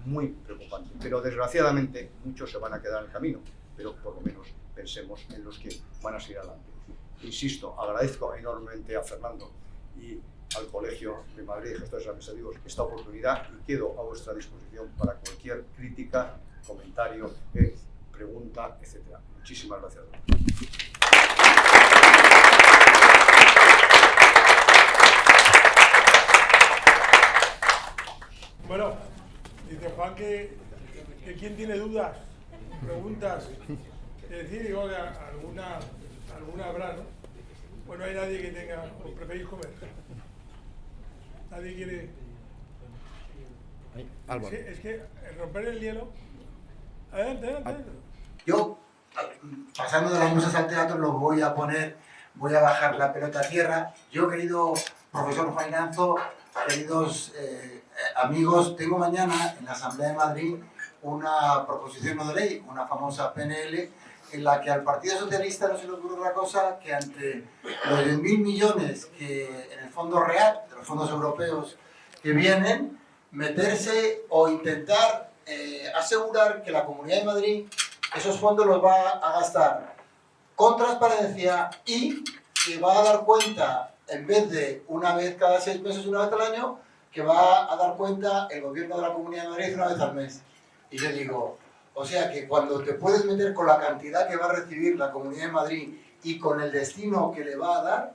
muy preocupante. Pero desgraciadamente muchos se van a quedar en el camino, pero por lo menos pensemos en los que van a seguir adelante. Insisto, agradezco enormemente a Fernando y al Colegio de Madrid de Gestores Administrativos esta oportunidad y quedo a vuestra disposición para cualquier crítica, comentario, pregunta, etc. Muchísimas gracias. Bueno, dice Juan que quién tiene dudas, preguntas, es decir, digo que alguna habrá, ¿no? Pues no hay nadie que tenga, o preferís comer. Nadie quiere. Álvaro. Es que romper el hielo. Adelante. Yo, pasando de las musas al teatro, voy a bajar la pelota a tierra. Yo, querido profesor Fainanzo, queridos amigos, tengo mañana en la Asamblea de Madrid una proposición no de ley, una famosa PNL, en la que al Partido Socialista no se le ocurre otra cosa que ante los 10.000 millones que en el fondo real, de los fondos europeos que vienen, meterse o intentar asegurar que la Comunidad de Madrid esos fondos los va a gastar con transparencia y que va a dar cuenta, en vez de una vez cada 6 meses, una vez al año, que va a dar cuenta el gobierno de la Comunidad de Madrid una vez al mes. Y yo digo, o sea que cuando te puedes meter con la cantidad que va a recibir la Comunidad de Madrid y con el destino que le va a dar,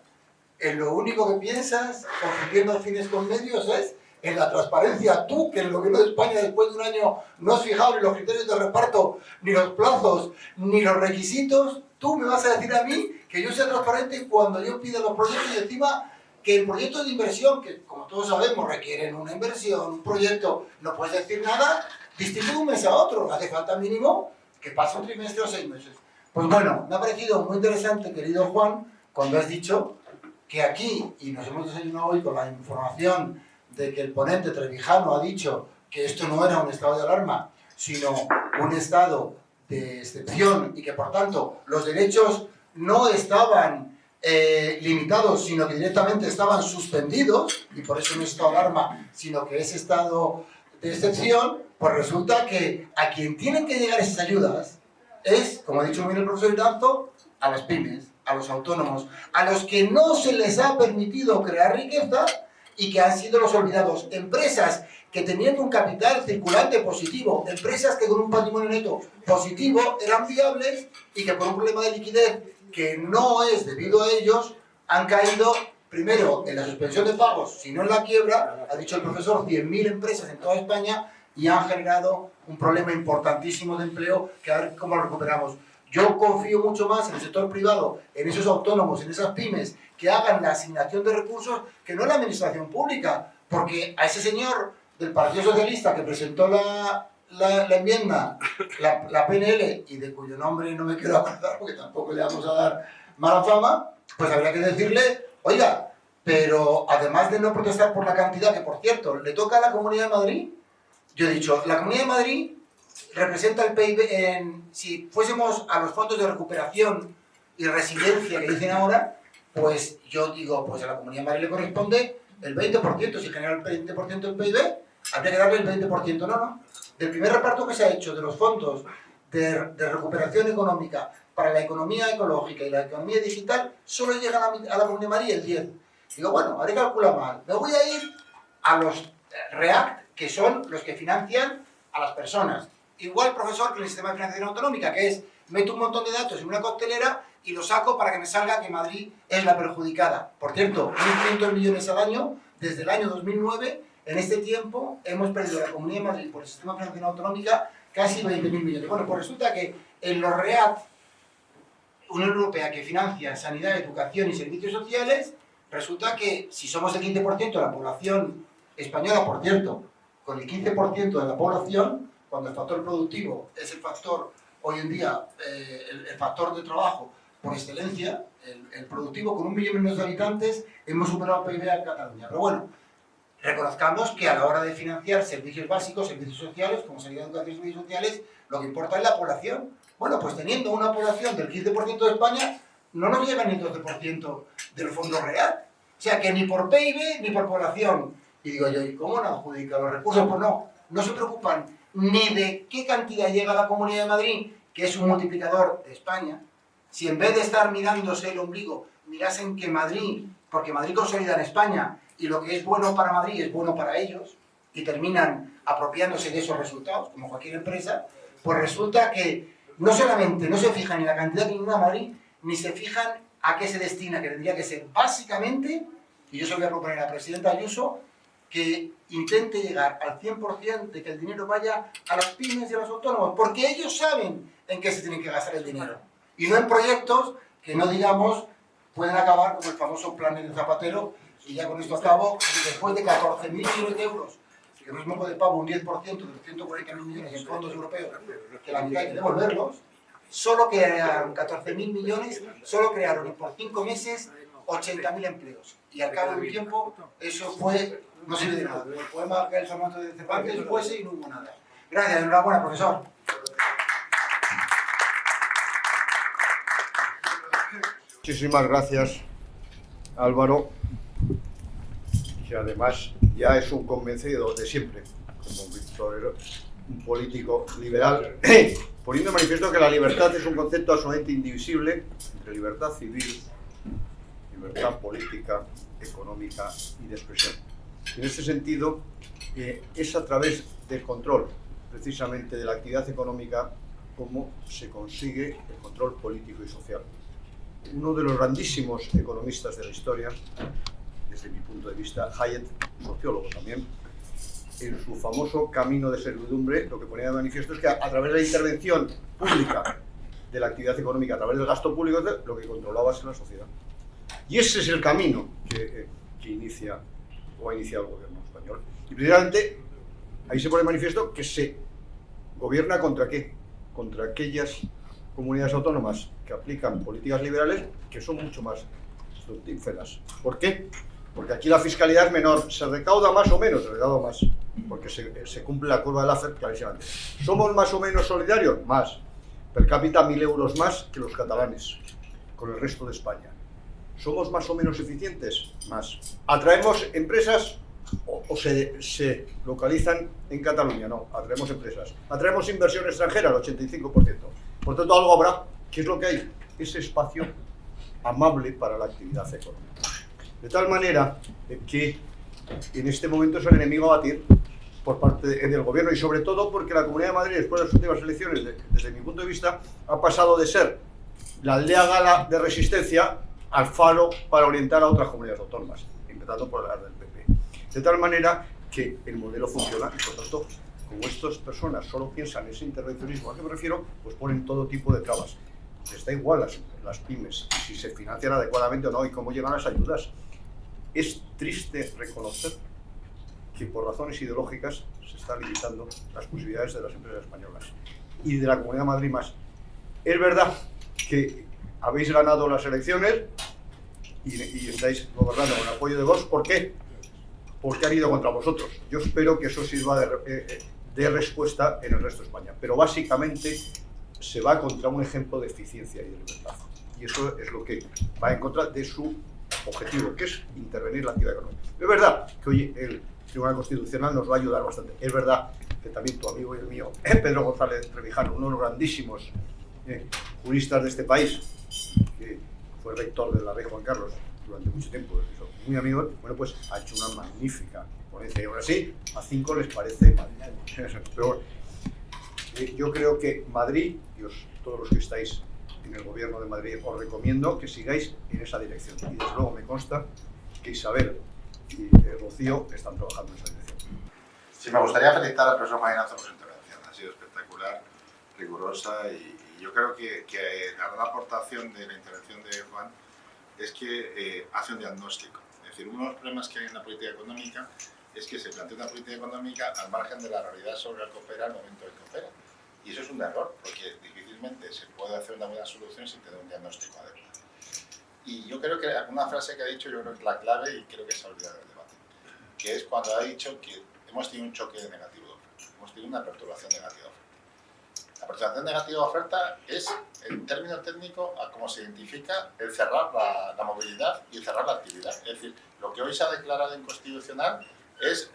en lo único que piensas, confundiendo fines con medios, es en la transparencia. Tú, que en el gobierno de España después de un año no has fijado ni los criterios de reparto, ni los plazos, ni los requisitos, tú me vas a decir a mí que yo sea transparente cuando yo pida los proyectos y encima que en proyectos de inversión, que como todos sabemos requieren una inversión, un proyecto, no puedes decir nada distinto de un mes a otro. Hace falta mínimo que pase un trimestre o 6 meses. Pues bueno, me ha parecido muy interesante, querido Juan, cuando has dicho que aquí, y nos hemos desayunado hoy con la información de que el ponente Trevijano ha dicho que esto no era un estado de alarma, sino un estado de excepción y que por tanto los derechos no estaban limitados, sino que directamente estaban suspendidos, y por eso no es estado de alarma, sino que es estado de excepción. Pues resulta que a quien tienen que llegar esas ayudas es, como ha dicho muy bien el profesor Iranzo, a las pymes, a los autónomos, a los que no se les ha permitido crear riqueza y que han sido los olvidados. Empresas que teniendo un capital circulante positivo, empresas que con un patrimonio neto positivo eran viables y que por un problema de liquidez que no es debido a ellos, han caído primero en la suspensión de pagos, sino en la quiebra, ha dicho el profesor, 100.000 empresas en toda España, y han generado un problema importantísimo de empleo que a ver cómo lo recuperamos. Yo confío mucho más en el sector privado, en esos autónomos, en esas pymes, que hagan la asignación de recursos, que no en la administración pública, porque a ese señor del Partido Socialista que presentó la enmienda, la PNL, y de cuyo nombre no me quiero acordar porque tampoco le vamos a dar mala fama, pues habría que decirle, oiga, pero además de no protestar por la cantidad, que por cierto, le toca a la Comunidad de Madrid, yo he dicho, la Comunidad de Madrid representa el PIB si fuésemos a los fondos de recuperación y resiliencia que dicen ahora, pues yo digo, pues a la Comunidad de Madrid le corresponde el 20%, si genera el 20% del PIB, habría que darle el 20%, no. Del primer reparto que se ha hecho de los fondos de recuperación económica para la economía ecológica y la economía digital, solo llega a la Comunidad de Madrid el 10%. Digo, bueno, haré calcular mal. Me voy a ir a los REACT, que son los que financian a las personas. Igual, profesor, que el sistema de financiación autonómica, que es, meto un montón de datos en una coctelera y lo saco para que me salga que Madrid es la perjudicada. Por cierto, 1.500 millones al año, desde el año 2009, en este tiempo hemos perdido la Comunidad de Madrid por el sistema de financiación autonómica casi 20.000 millones. Bueno, pues resulta que en los REACT, Unión Europea, que financia sanidad, educación y servicios sociales, resulta que si somos el 15% de la población española, por cierto, con el 15% de la población, cuando el factor productivo es el factor, hoy en día, el factor de trabajo por excelencia, el productivo, con 1 millón menos de habitantes, hemos superado el PIB en Cataluña. Pero bueno, reconozcamos que a la hora de financiar servicios básicos, servicios sociales, como sanidad, educación y servicios sociales, lo que importa es la población. Bueno, pues teniendo una población del 15% de España, no nos llega ni el 12% del fondo real. O sea que ni por PIB ni por población. Y digo yo, ¿y cómo no adjudica los recursos? Pues no se preocupan ni de qué cantidad llega a la Comunidad de Madrid, que es un multiplicador de España. Si en vez de estar mirándose el ombligo, mirasen que Madrid, porque Madrid consolida en España, y lo que es bueno para Madrid es bueno para ellos, y terminan apropiándose de esos resultados, como cualquier empresa, pues resulta que no solamente no se fijan en la cantidad que llega a Madrid, ni se fijan a qué se destina, que tendría que ser básicamente, y yo se lo voy a proponer a la presidenta Ayuso, que intente llegar al 100% de que el dinero vaya a las pymes y a los autónomos, porque ellos saben en qué se tienen que gastar el dinero, y no en proyectos que no digamos pueden acabar como el famoso plan de Zapatero, y ya con esto acabo, después de 14.000 millones de euros, que no es moco de pavo, un 10% de los 140.000 millones en fondos europeos, que la mitad hay que devolverlos, solo crearon 14.000 millones, solo crearon por 5 meses 80.000 empleos. Y al cabo de un tiempo, eso fue, no sirve de nada. El poema que el famoso de Cervantes fuese y no hubo nada. Gracias, enhorabuena, profesor. Muchísimas gracias, Álvaro, que además ya es un convencido de siempre, como Víctor, un político liberal, poniendo de manifiesto que la libertad es un concepto absolutamente indivisible entre libertad civil, libertad política, económica y de expresión. En ese sentido, es a través del control, precisamente, de la actividad económica como se consigue el control político y social. Uno de los grandísimos economistas de la historia, desde mi punto de vista, Hayek, sociólogo también, en su famoso Camino de servidumbre, lo que ponía de manifiesto es que a través de la intervención pública de la actividad económica, a través del gasto público, lo que controlaba es la sociedad. Y ese es el camino que inicia o ha iniciado el gobierno español. Y precisamente ahí se pone de manifiesto que se gobierna ¿contra qué? Contra aquellas comunidades autónomas que aplican políticas liberales que son mucho más fructíferas. ¿Por qué? Porque aquí la fiscalidad es menor, se recauda más o menos, se recauda más, porque se cumple la curva de Laffer clarísimamente. ¿Somos más o menos solidarios? Más. Per cápita 1.000 euros más que los catalanes, con el resto de España. ¿Somos más o menos eficientes? Más. ¿Atraemos empresas o se localizan en Cataluña? No, atraemos empresas. ¿Atraemos inversión extranjera? El 85%. Por tanto, algo habrá. ¿Qué es lo que hay? Ese espacio amable para la actividad económica. De tal manera que en este momento es el enemigo a batir por parte del gobierno, y sobre todo porque la Comunidad de Madrid, después de las últimas elecciones, desde mi punto de vista, ha pasado de ser la aldea gala de resistencia al faro para orientar a otras comunidades autónomas, empezando por las del PP. De tal manera que el modelo funciona y, por tanto, como estas personas solo piensan en ese intervencionismo al que me refiero, pues ponen todo tipo de trabas. Les da igual las pymes, si se financian adecuadamente o no y cómo llegan las ayudas. Es triste reconocer que por razones ideológicas se están limitando las posibilidades de las empresas españolas y de la Comunidad de Madrid más. Es verdad que habéis ganado las elecciones y estáis gobernando con el apoyo de Vox. ¿Por qué? Porque han ido contra vosotros. Yo espero que eso sirva de respuesta en el resto de España. Pero básicamente se va contra un ejemplo de eficiencia y de libertad. Y eso es lo que va en contra de su objetivo, que es intervenir la actividad económica. Es verdad que hoy el Tribunal Constitucional nos va a ayudar bastante. Es verdad que también tu amigo y el mío, Pedro González Trevijano, uno de los grandísimos juristas de este país, que fue rector de la Rey Juan Carlos durante mucho tiempo, muy amigo, bueno, pues ha hecho una magnífica ponencia. Y ahora sí, a 5 les parece mal. Pero bueno, yo creo que Madrid, todos los que estáis en el gobierno de Madrid, os recomiendo que sigáis en esa dirección. Y desde luego me consta que Isabel y Rocío están trabajando en esa dirección. Sí, me gustaría felicitar al profesor Juan Ignacio por su intervención. Ha sido espectacular, rigurosa, y yo creo que la gran aportación de la intervención de Juan es que hace un diagnóstico. Es decir, uno de los problemas que hay en la política económica es que se plantea una política económica al margen de la realidad sobre la que opera al momento en que opera. Y eso es un error, porque difícilmente se puede hacer una buena solución sin tener un diagnóstico adecuado. Y yo creo que una frase que ha dicho, yo creo que es la clave, y creo que se ha olvidado del debate, que es cuando ha dicho que hemos tenido un choque negativo de oferta, hemos tenido una perturbación negativa de oferta. La perturbación negativa de oferta es, en términos técnicos, a cómo se identifica el cerrar la movilidad y el cerrar la actividad. Es decir, lo que hoy se ha declarado inconstitucional es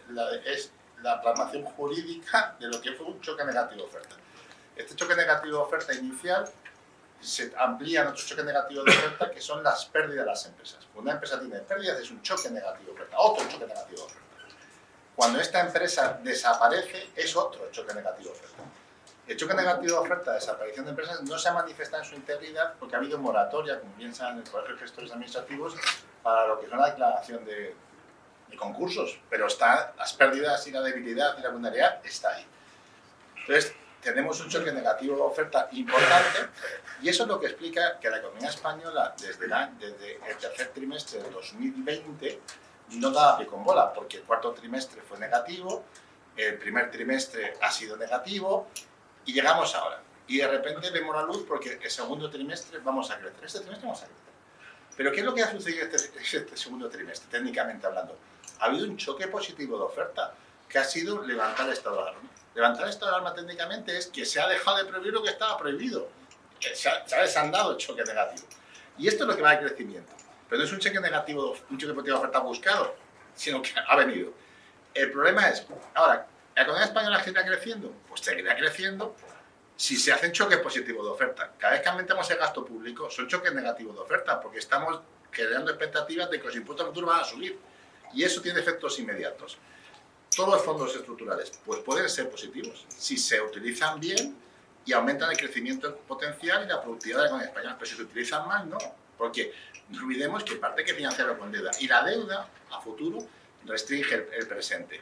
la plasmación jurídica de lo que fue un choque negativo de oferta. Este choque negativo de oferta inicial se amplía en otro choque negativo de oferta, que son las pérdidas de las empresas. Cuando una empresa tiene pérdidas es un choque negativo de oferta, otro choque negativo de oferta. Cuando esta empresa desaparece es otro choque negativo de oferta. El choque negativo de oferta, desaparición de empresas, no se ha manifestado en su integridad porque ha habido moratoria, como piensan en el Colegio de Gestores Administrativos, para lo que es una declaración de concursos, pero las pérdidas y la debilidad y la vulnerabilidad está ahí. Entonces, tenemos un choque negativo de oferta importante, y eso es lo que explica que la economía española desde el tercer trimestre de 2020 no daba pie con bola, porque el cuarto trimestre fue negativo, el primer trimestre ha sido negativo, y llegamos ahora. Y de repente vemos la luz porque el segundo trimestre vamos a crecer. Este trimestre vamos a crecer. Pero ¿qué es lo que ha sucedido este segundo trimestre, técnicamente hablando? Ha habido un choque positivo de oferta, que ha sido levantar el estado de alarma. Levantar el estado de alarma técnicamente es que se ha dejado de prohibir lo que estaba prohibido. Se ha desandado el choque negativo. Y esto es lo que va al crecimiento. Pero no es un cheque negativo, un cheque positivo de oferta buscado, sino que ha venido. El problema es, ahora, ¿la economía española seguirá creciendo? Pues seguirá creciendo si se hacen choques positivos de oferta. Cada vez que aumentamos el gasto público, son choques negativos de oferta, porque estamos generando expectativas de que los impuestos futuros van a subir. Y eso tiene efectos inmediatos. Todos los fondos estructurales pues pueden ser positivos si se utilizan bien y aumentan el crecimiento potencial y la productividad de la economía española. Pero si se utilizan mal, no. Porque no olvidemos que parte hay que financiarlo con deuda. Y la deuda, a futuro, restringe el presente.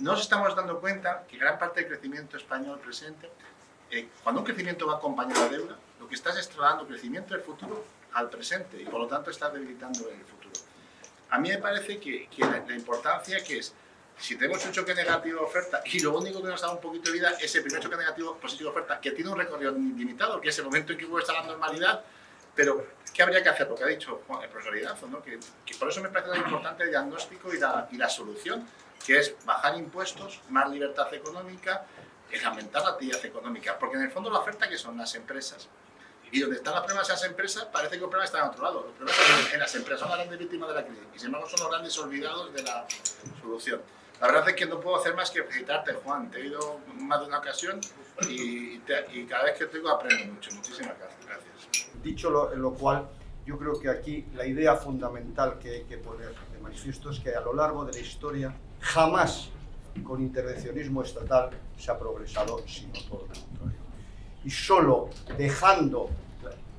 No nos estamos dando cuenta que gran parte del crecimiento español presente, cuando un crecimiento va acompañado de deuda, lo que estás es trasladando crecimiento del futuro al presente y por lo tanto estás debilitando el futuro. A mí me parece que la importancia que es, si tenemos un choque negativo de oferta y lo único que nos da un poquito de vida es el primer choque negativo positivo de oferta, que tiene un recorrido limitado, que es el momento en que vuelve a estar la normalidad, pero ¿qué habría que hacer? Lo que ha dicho el profesor Iranzo, ¿no? que por eso me parece tan importante el diagnóstico y la solución, que es bajar impuestos, más libertad económica, es aumentar la actividad económica, porque en el fondo la oferta que son las empresas. Y donde están los problemas de esas empresas, parece que los problemas están a otro lado. Los problemas están en las empresas, son las grandes víctimas de la crisis, y sin embargo son los grandes olvidados de la solución. La verdad es que no puedo hacer más que felicitarte, Juan. Te he oído más de una ocasión y cada vez que te oigo aprendo mucho. Muchísimas gracias. Dicho lo cual, yo creo que aquí la idea fundamental que hay que poner de manifiesto es que a lo largo de la historia jamás con intervencionismo estatal se ha progresado, sino todo lo contrario. Y solo dejando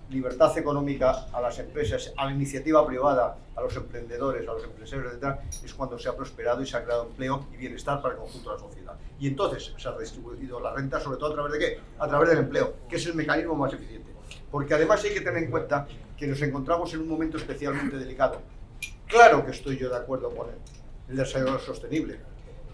libertad económica a las empresas, a la iniciativa privada, a los emprendedores, a los empresarios, etc., es cuando se ha prosperado y se ha creado empleo y bienestar para el conjunto de la sociedad. Y entonces se ha redistribuido la renta, sobre todo a través de ¿qué? A través del empleo, que es el mecanismo más eficiente. Porque además hay que tener en cuenta que nos encontramos en un momento especialmente delicado. Claro que estoy yo de acuerdo con el desarrollo sostenible,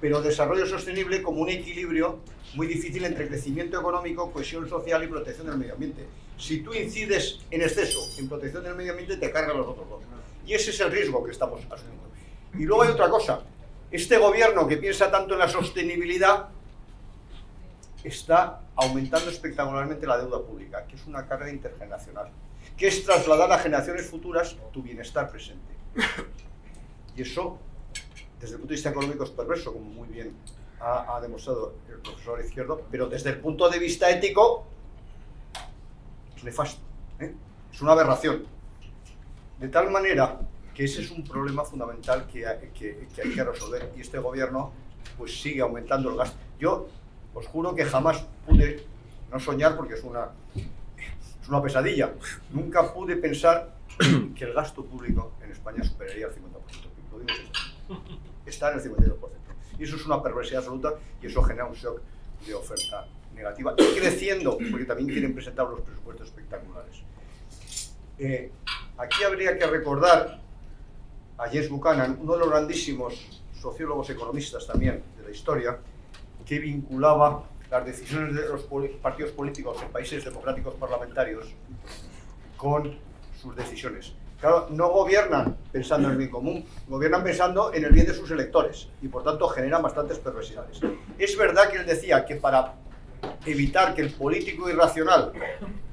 pero desarrollo sostenible como un equilibrio muy difícil entre crecimiento económico, cohesión social y protección del medio ambiente. Si tú incides en exceso en protección del medio ambiente, te cargan los otros dos. Y ese es el riesgo que estamos asumiendo. Y luego hay otra cosa. Este gobierno que piensa tanto en la sostenibilidad está aumentando espectacularmente la deuda pública, que es una carga intergeneracional, que es trasladar a generaciones futuras tu bienestar presente. Y eso, desde el punto de vista económico, es perverso, como muy bien ha demostrado el profesor Izquierdo, pero desde el punto de vista ético es nefasto, es una aberración. De tal manera que ese es un problema fundamental que hay que resolver, y este gobierno pues sigue aumentando el gasto. Yo os juro que jamás pude, no soñar porque es una pesadilla, nunca pude pensar que el gasto público en España superaría el 50%. Lo digo esto. Está en el 52%. Y eso es una perversidad absoluta y eso genera un shock de oferta negativa. Y creciendo, porque también quieren presentar los presupuestos espectaculares. Aquí habría que recordar a James Buchanan, uno de los grandísimos sociólogos economistas también de la historia, que vinculaba las decisiones de los partidos políticos en países democráticos parlamentarios con sus decisiones. Claro, no gobiernan pensando en el bien común, gobiernan pensando en el bien de sus electores y por tanto generan bastantes perversidades. Es verdad que él decía que para evitar que el político irracional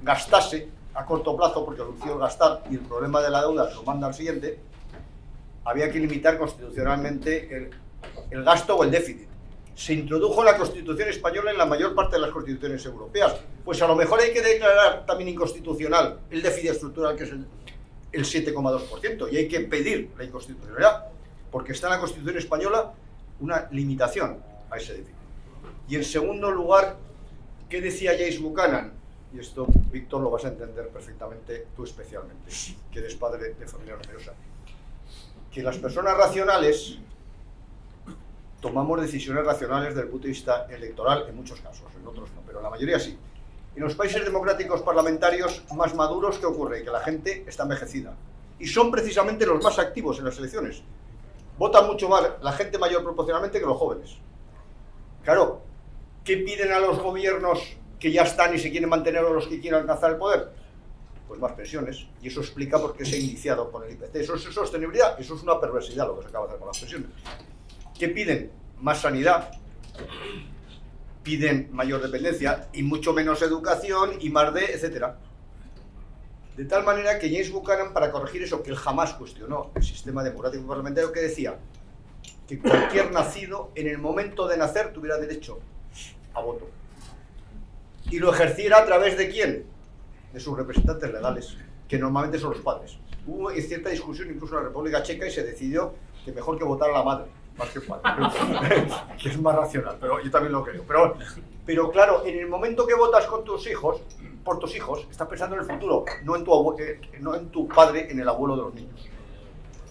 gastase a corto plazo, porque lo hicieron gastar y el problema de la deuda lo manda al siguiente, había que limitar constitucionalmente el gasto o el déficit. Se introdujo en la Constitución española en la mayor parte de las constituciones europeas. Pues a lo mejor hay que declarar también inconstitucional el déficit estructural, que es el 7,2%, y hay que pedir la inconstitucionalidad, porque está en la Constitución española una limitación a ese déficit. Y en segundo lugar, ¿qué decía James Buchanan? Y esto, Víctor, lo vas a entender perfectamente, tú especialmente, que eres padre de familia numerosa. Que las personas racionales tomamos decisiones racionales desde el punto de vista electoral en muchos casos, en otros no, pero en la mayoría sí. En los países democráticos parlamentarios más maduros, ¿qué ocurre? Que la gente está envejecida. Y son precisamente los más activos en las elecciones. Votan mucho más la gente mayor proporcionalmente que los jóvenes. Claro, ¿qué piden a los gobiernos que ya están y se quieren mantener o los que quieren alcanzar el poder? Pues más pensiones. Y eso explica por qué se ha iniciado con el IPC. Eso es sostenibilidad, eso es una perversidad lo que se acaba de hacer con las pensiones. ¿Qué piden? Más sanidad. Piden mayor dependencia y mucho menos educación y más de, etcétera. De tal manera que James Buchanan, para corregir eso, que él jamás cuestionó el sistema democrático parlamentario, que decía que cualquier nacido, en el momento de nacer, tuviera derecho a voto. Y lo ejerciera a través de ¿quién? De sus representantes legales, que normalmente son los padres. Hubo cierta discusión incluso en la República Checa y se decidió que mejor que votara la madre, más que el padre, que es más racional, pero yo también lo creo. Pero claro, en el momento que votas con tus hijos, por tus hijos, estás pensando en el futuro, no en tu padre, en el abuelo de los niños.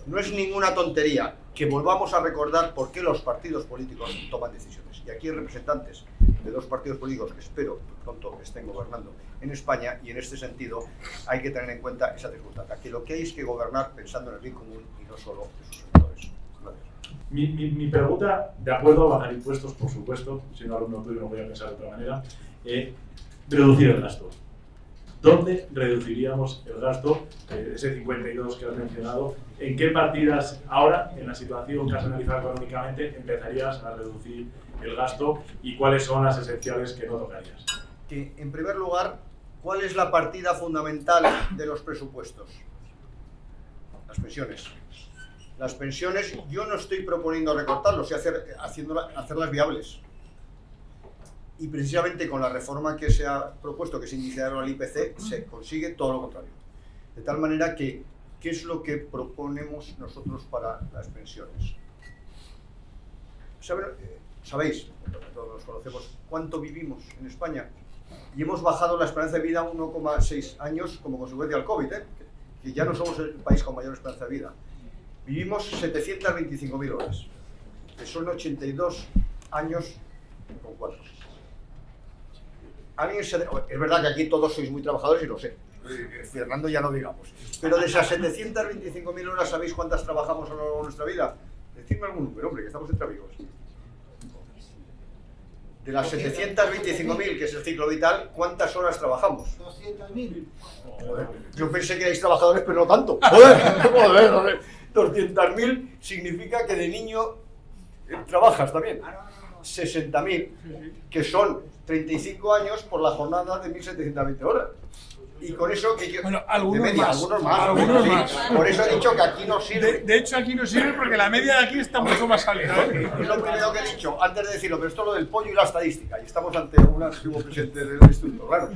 No es ninguna tontería que volvamos a recordar por qué los partidos políticos toman decisiones. Y aquí hay representantes de dos partidos políticos que espero que pronto estén gobernando en España, y en este sentido hay que tener en cuenta esa circunstancia, que lo que hay es que gobernar pensando en el bien común y no solo en sus sectores. Gracias. Mi pregunta, de acuerdo a bajar impuestos, por supuesto, siendo alumno tuyo no voy a pensar de otra manera, reducir el gasto. ¿Dónde reduciríamos el gasto, ese 52 que has mencionado? ¿En qué partidas ahora, en la situación que has analizado económicamente, empezarías a reducir el gasto y cuáles son las esenciales que no tocarías? Que, en primer lugar, ¿cuál es la partida fundamental de los presupuestos? Las pensiones. Las pensiones, yo no estoy proponiendo recortarlos, sino hacerlas viables. Y precisamente con la reforma que se ha propuesto, que es iniciar al IPC, se consigue todo lo contrario. De tal manera que, ¿qué es lo que proponemos nosotros para las pensiones? ¿Sabéis, todos nos conocemos, cuánto vivimos en España? Y hemos bajado la esperanza de vida a 1,6 años como consecuencia del COVID, que ya no somos el país con mayor esperanza de vida. Vivimos 725.000 horas, que son 82 años con 4. Es verdad que aquí todos sois muy trabajadores y lo sé, Fernando ya no digamos, pero de esas 725.000 horas, ¿sabéis cuántas trabajamos a lo largo de nuestra vida? Decidme algún número, hombre, que estamos entre amigos. De las 725.000, que es el ciclo vital, ¿cuántas horas trabajamos? 200.000. Yo pensé que erais trabajadores, pero no tanto. Joder. 200.000 significa que de niño trabajas también. 60.000, que son 35 años por la jornada de 1.720 horas. Y con eso que yo... Bueno, algunos de media, más. Algunos más. Por eso he dicho que aquí no sirve. De hecho, aquí no sirve porque la media de aquí está mucho más alta. Es lo primero que he dicho antes de decirlo, pero esto es lo del pollo y la estadística. Y estamos ante un antiguo presidente del instituto, claro.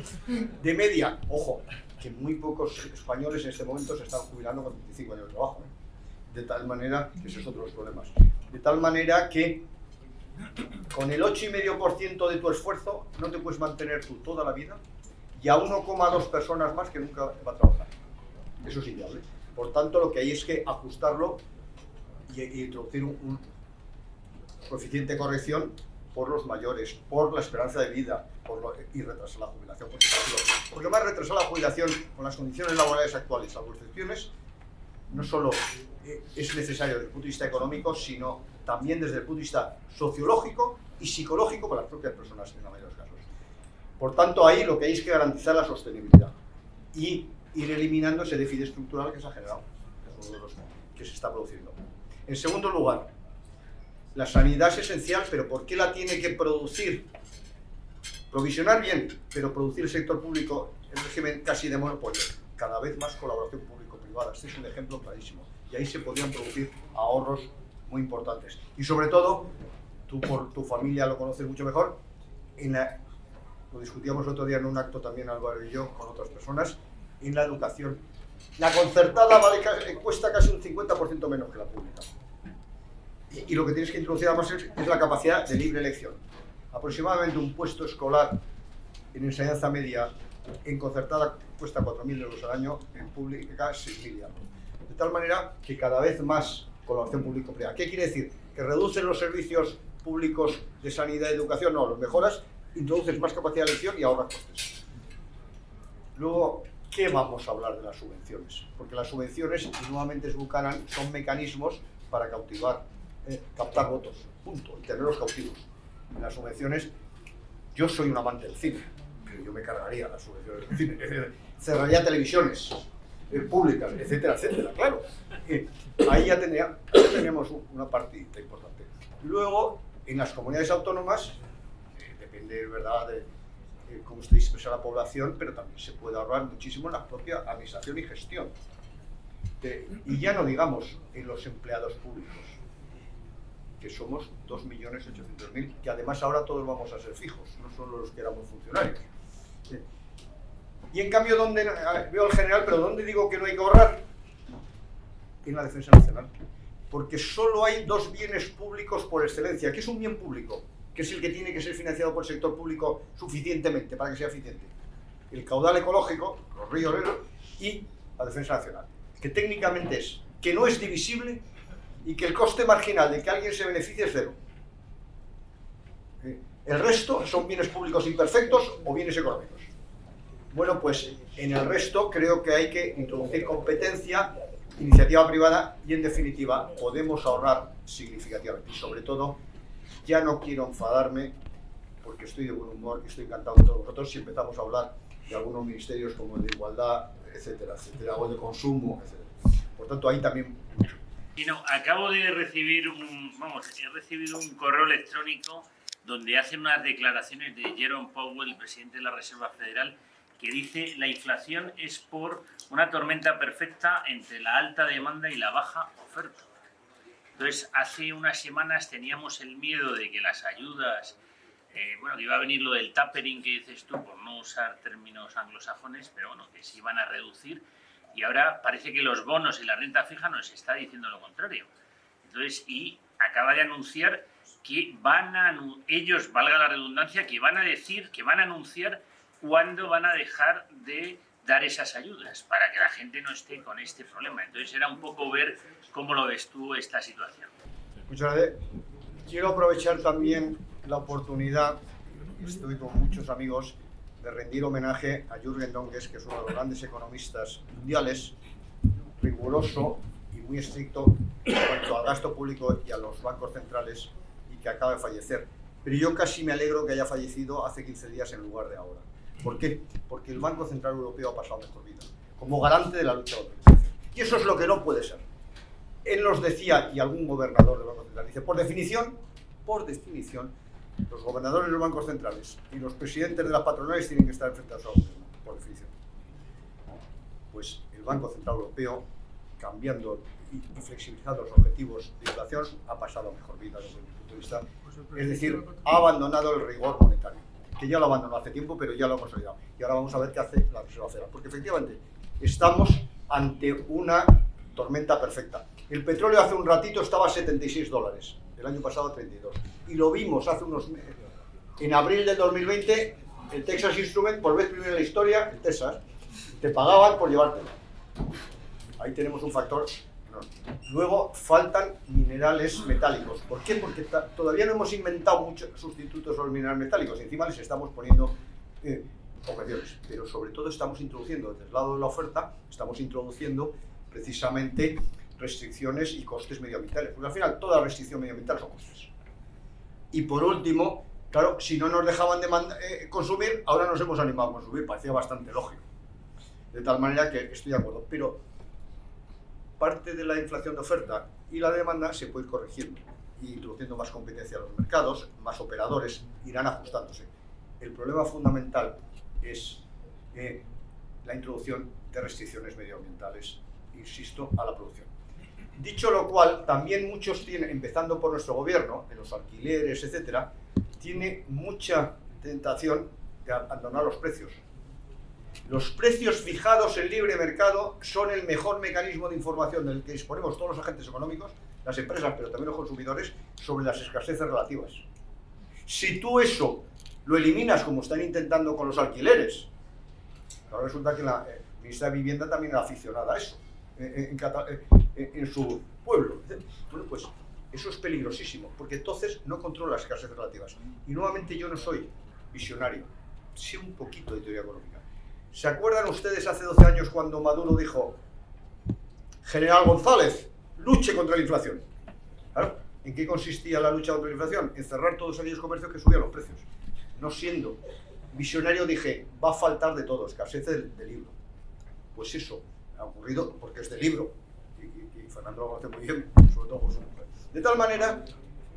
De media, ojo, que muy pocos españoles en este momento se están jubilando con 25 años de trabajo. De tal manera que esos son otros problemas. De tal manera que con el 8,5% de tu esfuerzo no te puedes mantener tú toda la vida, y a 1,2 personas más que nunca va a trabajar. Eso es inviable. Por tanto, lo que hay es que ajustarlo y introducir un coeficiente de corrección por los mayores, por la esperanza de vida, y retrasar la jubilación. Porque más retrasar la jubilación con las condiciones laborales actuales, salvo excepciones, no solo es necesario desde el punto de vista económico, sino también desde el punto de vista sociológico y psicológico para las propias personas en la mayoría de los casos. Por tanto, ahí lo que hay es que garantizar la sostenibilidad y ir eliminando ese déficit estructural que se ha generado, que es uno de los que se está produciendo. En segundo lugar, la sanidad es esencial, pero ¿por qué la tiene que producir? Provisionar bien, pero producir el sector público en régimen casi de monopolio. Cada vez más colaboración público-privada. Este es un ejemplo clarísimo. Y ahí se podrían producir ahorros muy importantes. Y sobre todo, tú por tu familia lo conoces mucho mejor, lo discutíamos el otro día en un acto también Álvaro y yo con otras personas, en la educación. La concertada cuesta casi un 50% menos que la pública. Y lo que tienes que introducir además es la capacidad de libre elección. Aproximadamente un puesto escolar en enseñanza media en concertada cuesta 4.000 euros al año, en pública 6.000 euros. De tal manera que cada vez más colaboración público-privada. ¿Qué quiere decir? ¿Que reducen los servicios públicos de sanidad y educación? No, los mejoras, introduces más capacidad de elección y ahorras costes. Luego, ¿qué vamos a hablar de las subvenciones? Porque las subvenciones, y nuevamente es Buchanan, son mecanismos para captar votos, punto, y tenerlos cautivos. En las subvenciones, yo soy un amante del cine, pero yo me cargaría las subvenciones del cine, cerraría televisiones públicas, etcétera, etcétera, claro. Ahí ya teníamos una partida importante. Luego, en las comunidades autónomas, depende, ¿verdad?, cómo se dispersa la población, pero también se puede ahorrar muchísimo en la propia administración y gestión. Y ya no digamos en los empleados públicos, que somos 2.800.000, que además ahora todos vamos a ser fijos, no solo los que éramos funcionarios. Y en cambio, ¿dónde veo al general, pero dónde digo que no hay que ahorrar? En la defensa nacional. Porque solo hay dos bienes públicos por excelencia. ¿Qué es un bien público? Que es el que tiene que ser financiado por el sector público suficientemente para que sea eficiente. El caudal ecológico, los ríos y la defensa nacional. Que técnicamente es que no es divisible y que el coste marginal de que alguien se beneficie es cero. El resto son bienes públicos imperfectos o bienes económicos. Bueno, pues en el resto creo que hay que introducir competencia, iniciativa privada y, en definitiva, podemos ahorrar significativamente. Y, sobre todo, ya no quiero enfadarme porque estoy de buen humor y estoy encantado con todos vosotros si empezamos a hablar de algunos ministerios como el de igualdad, etcétera, etcétera, o el de consumo, etcétera. Por tanto, ahí también mucho. Y no, acabo de recibir he recibido un correo electrónico donde hacen unas declaraciones de Jerome Powell, el presidente de la Reserva Federal, que dice la inflación es por una tormenta perfecta entre la alta demanda y la baja oferta. Entonces, hace unas semanas teníamos el miedo de que las ayudas, que iba a venir lo del tapering que dices tú, por no usar términos anglosajones, pero bueno, que se iban a reducir, y ahora parece que los bonos y la renta fija nos está diciendo lo contrario. Entonces, y acaba de anunciar que ellos, valga la redundancia, que van a anunciar cuándo van a dejar de dar esas ayudas para que la gente no esté con este problema. Entonces era un poco ver cómo lo ves tú esta situación. Muchas gracias. Quiero aprovechar también la oportunidad, estoy con muchos amigos, de rendir homenaje a Jürgen Donges, que es uno de los grandes economistas mundiales, riguroso y muy estricto en cuanto al gasto público y a los bancos centrales, y que acaba de fallecer. Pero yo casi me alegro que haya fallecido hace 15 días en lugar de ahora. ¿Por qué? Porque el Banco Central Europeo ha pasado mejor vida, como garante de la lucha contra la inflación. Y eso es lo que no puede ser. Él nos decía, y algún gobernador del Banco Central dice, por definición, los gobernadores de los bancos centrales y los presidentes de las patronales tienen que estar enfrentados al gobierno, por definición. Pues el Banco Central Europeo, cambiando y flexibilizando los objetivos de inflación, ha pasado mejor vida desde mi punto de vista. Es decir, ha abandonado el rigor monetario, que ya lo abandonó hace tiempo, pero ya lo hemos olvidado. Y ahora vamos a ver qué hace la Reserva Federal, porque efectivamente estamos ante una tormenta perfecta. El petróleo hace un ratito estaba a $76, el año pasado a 32. Y lo vimos hace unos meses. En abril del 2020, el Texas Instrument, por vez primera en la historia, el Texas, te pagaban por llevártelo. Ahí tenemos un factor enorme. Luego faltan minerales metálicos. ¿Por qué? Porque todavía no hemos inventado muchos sustitutos a los minerales metálicos. Encima les estamos poniendo objeciones. Pero sobre todo estamos introduciendo, desde el lado de la oferta, estamos introduciendo precisamente restricciones y costes medioambientales. Porque al final toda restricción medioambiental son costes. Y por último, claro, si no nos dejaban de consumir, ahora nos hemos animado a consumir. Parecía bastante lógico. De tal manera que estoy de acuerdo. Pero parte de la inflación de oferta y la demanda se puede ir corrigiendo, y introduciendo más competencia a los mercados, más operadores, irán ajustándose. El problema fundamental es la introducción de restricciones medioambientales, insisto, a la producción. Dicho lo cual, también muchos tienen, empezando por nuestro gobierno, en los alquileres, etcétera, tiene mucha tentación de abandonar los precios. Los precios fijados en libre mercado son el mejor mecanismo de información del que disponemos todos los agentes económicos, las empresas, pero también los consumidores, sobre las escaseces relativas. Si tú eso lo eliminas, como están intentando con los alquileres, ahora resulta que la ministra de Vivienda también era aficionada a eso, en su pueblo. Bueno, pues eso es peligrosísimo, porque entonces no controla las escaseces relativas. Y nuevamente yo no soy visionario, sé un poquito de teoría económica. ¿Se acuerdan ustedes hace 12 años cuando Maduro dijo, General González, luche contra la inflación? ¿Claro? ¿En qué consistía la lucha contra la inflación? En cerrar todos aquellos comercios que subían los precios. No siendo visionario dije, va a faltar de todo, escasez de libro. Pues eso ha ocurrido porque es de libro. Y Fernando lo conoce muy bien, sobre todo por su mujer. De tal manera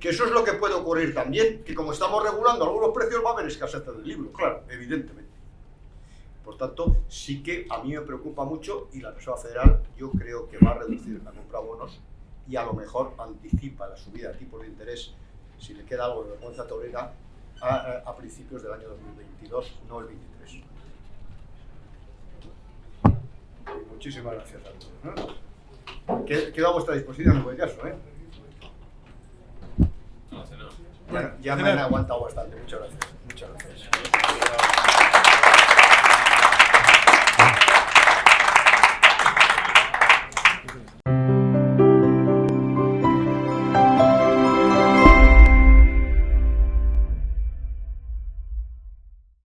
Que eso es lo que puede ocurrir también, que como estamos regulando algunos precios va a haber escasez del libro, claro, evidentemente. Por tanto, sí que a mí me preocupa mucho y la Reserva Federal yo creo que va a reducir la compra de bonos y a lo mejor anticipa la subida de tipos de interés, si le queda algo de vergüenza taurina, a principios del año 2022, no el 23. Y muchísimas gracias a todos, ¿no? Quedo a vuestra disposición en cualquier caso, ¿eh? Ya me han aguantado bastante. Muchas gracias. Muchas gracias.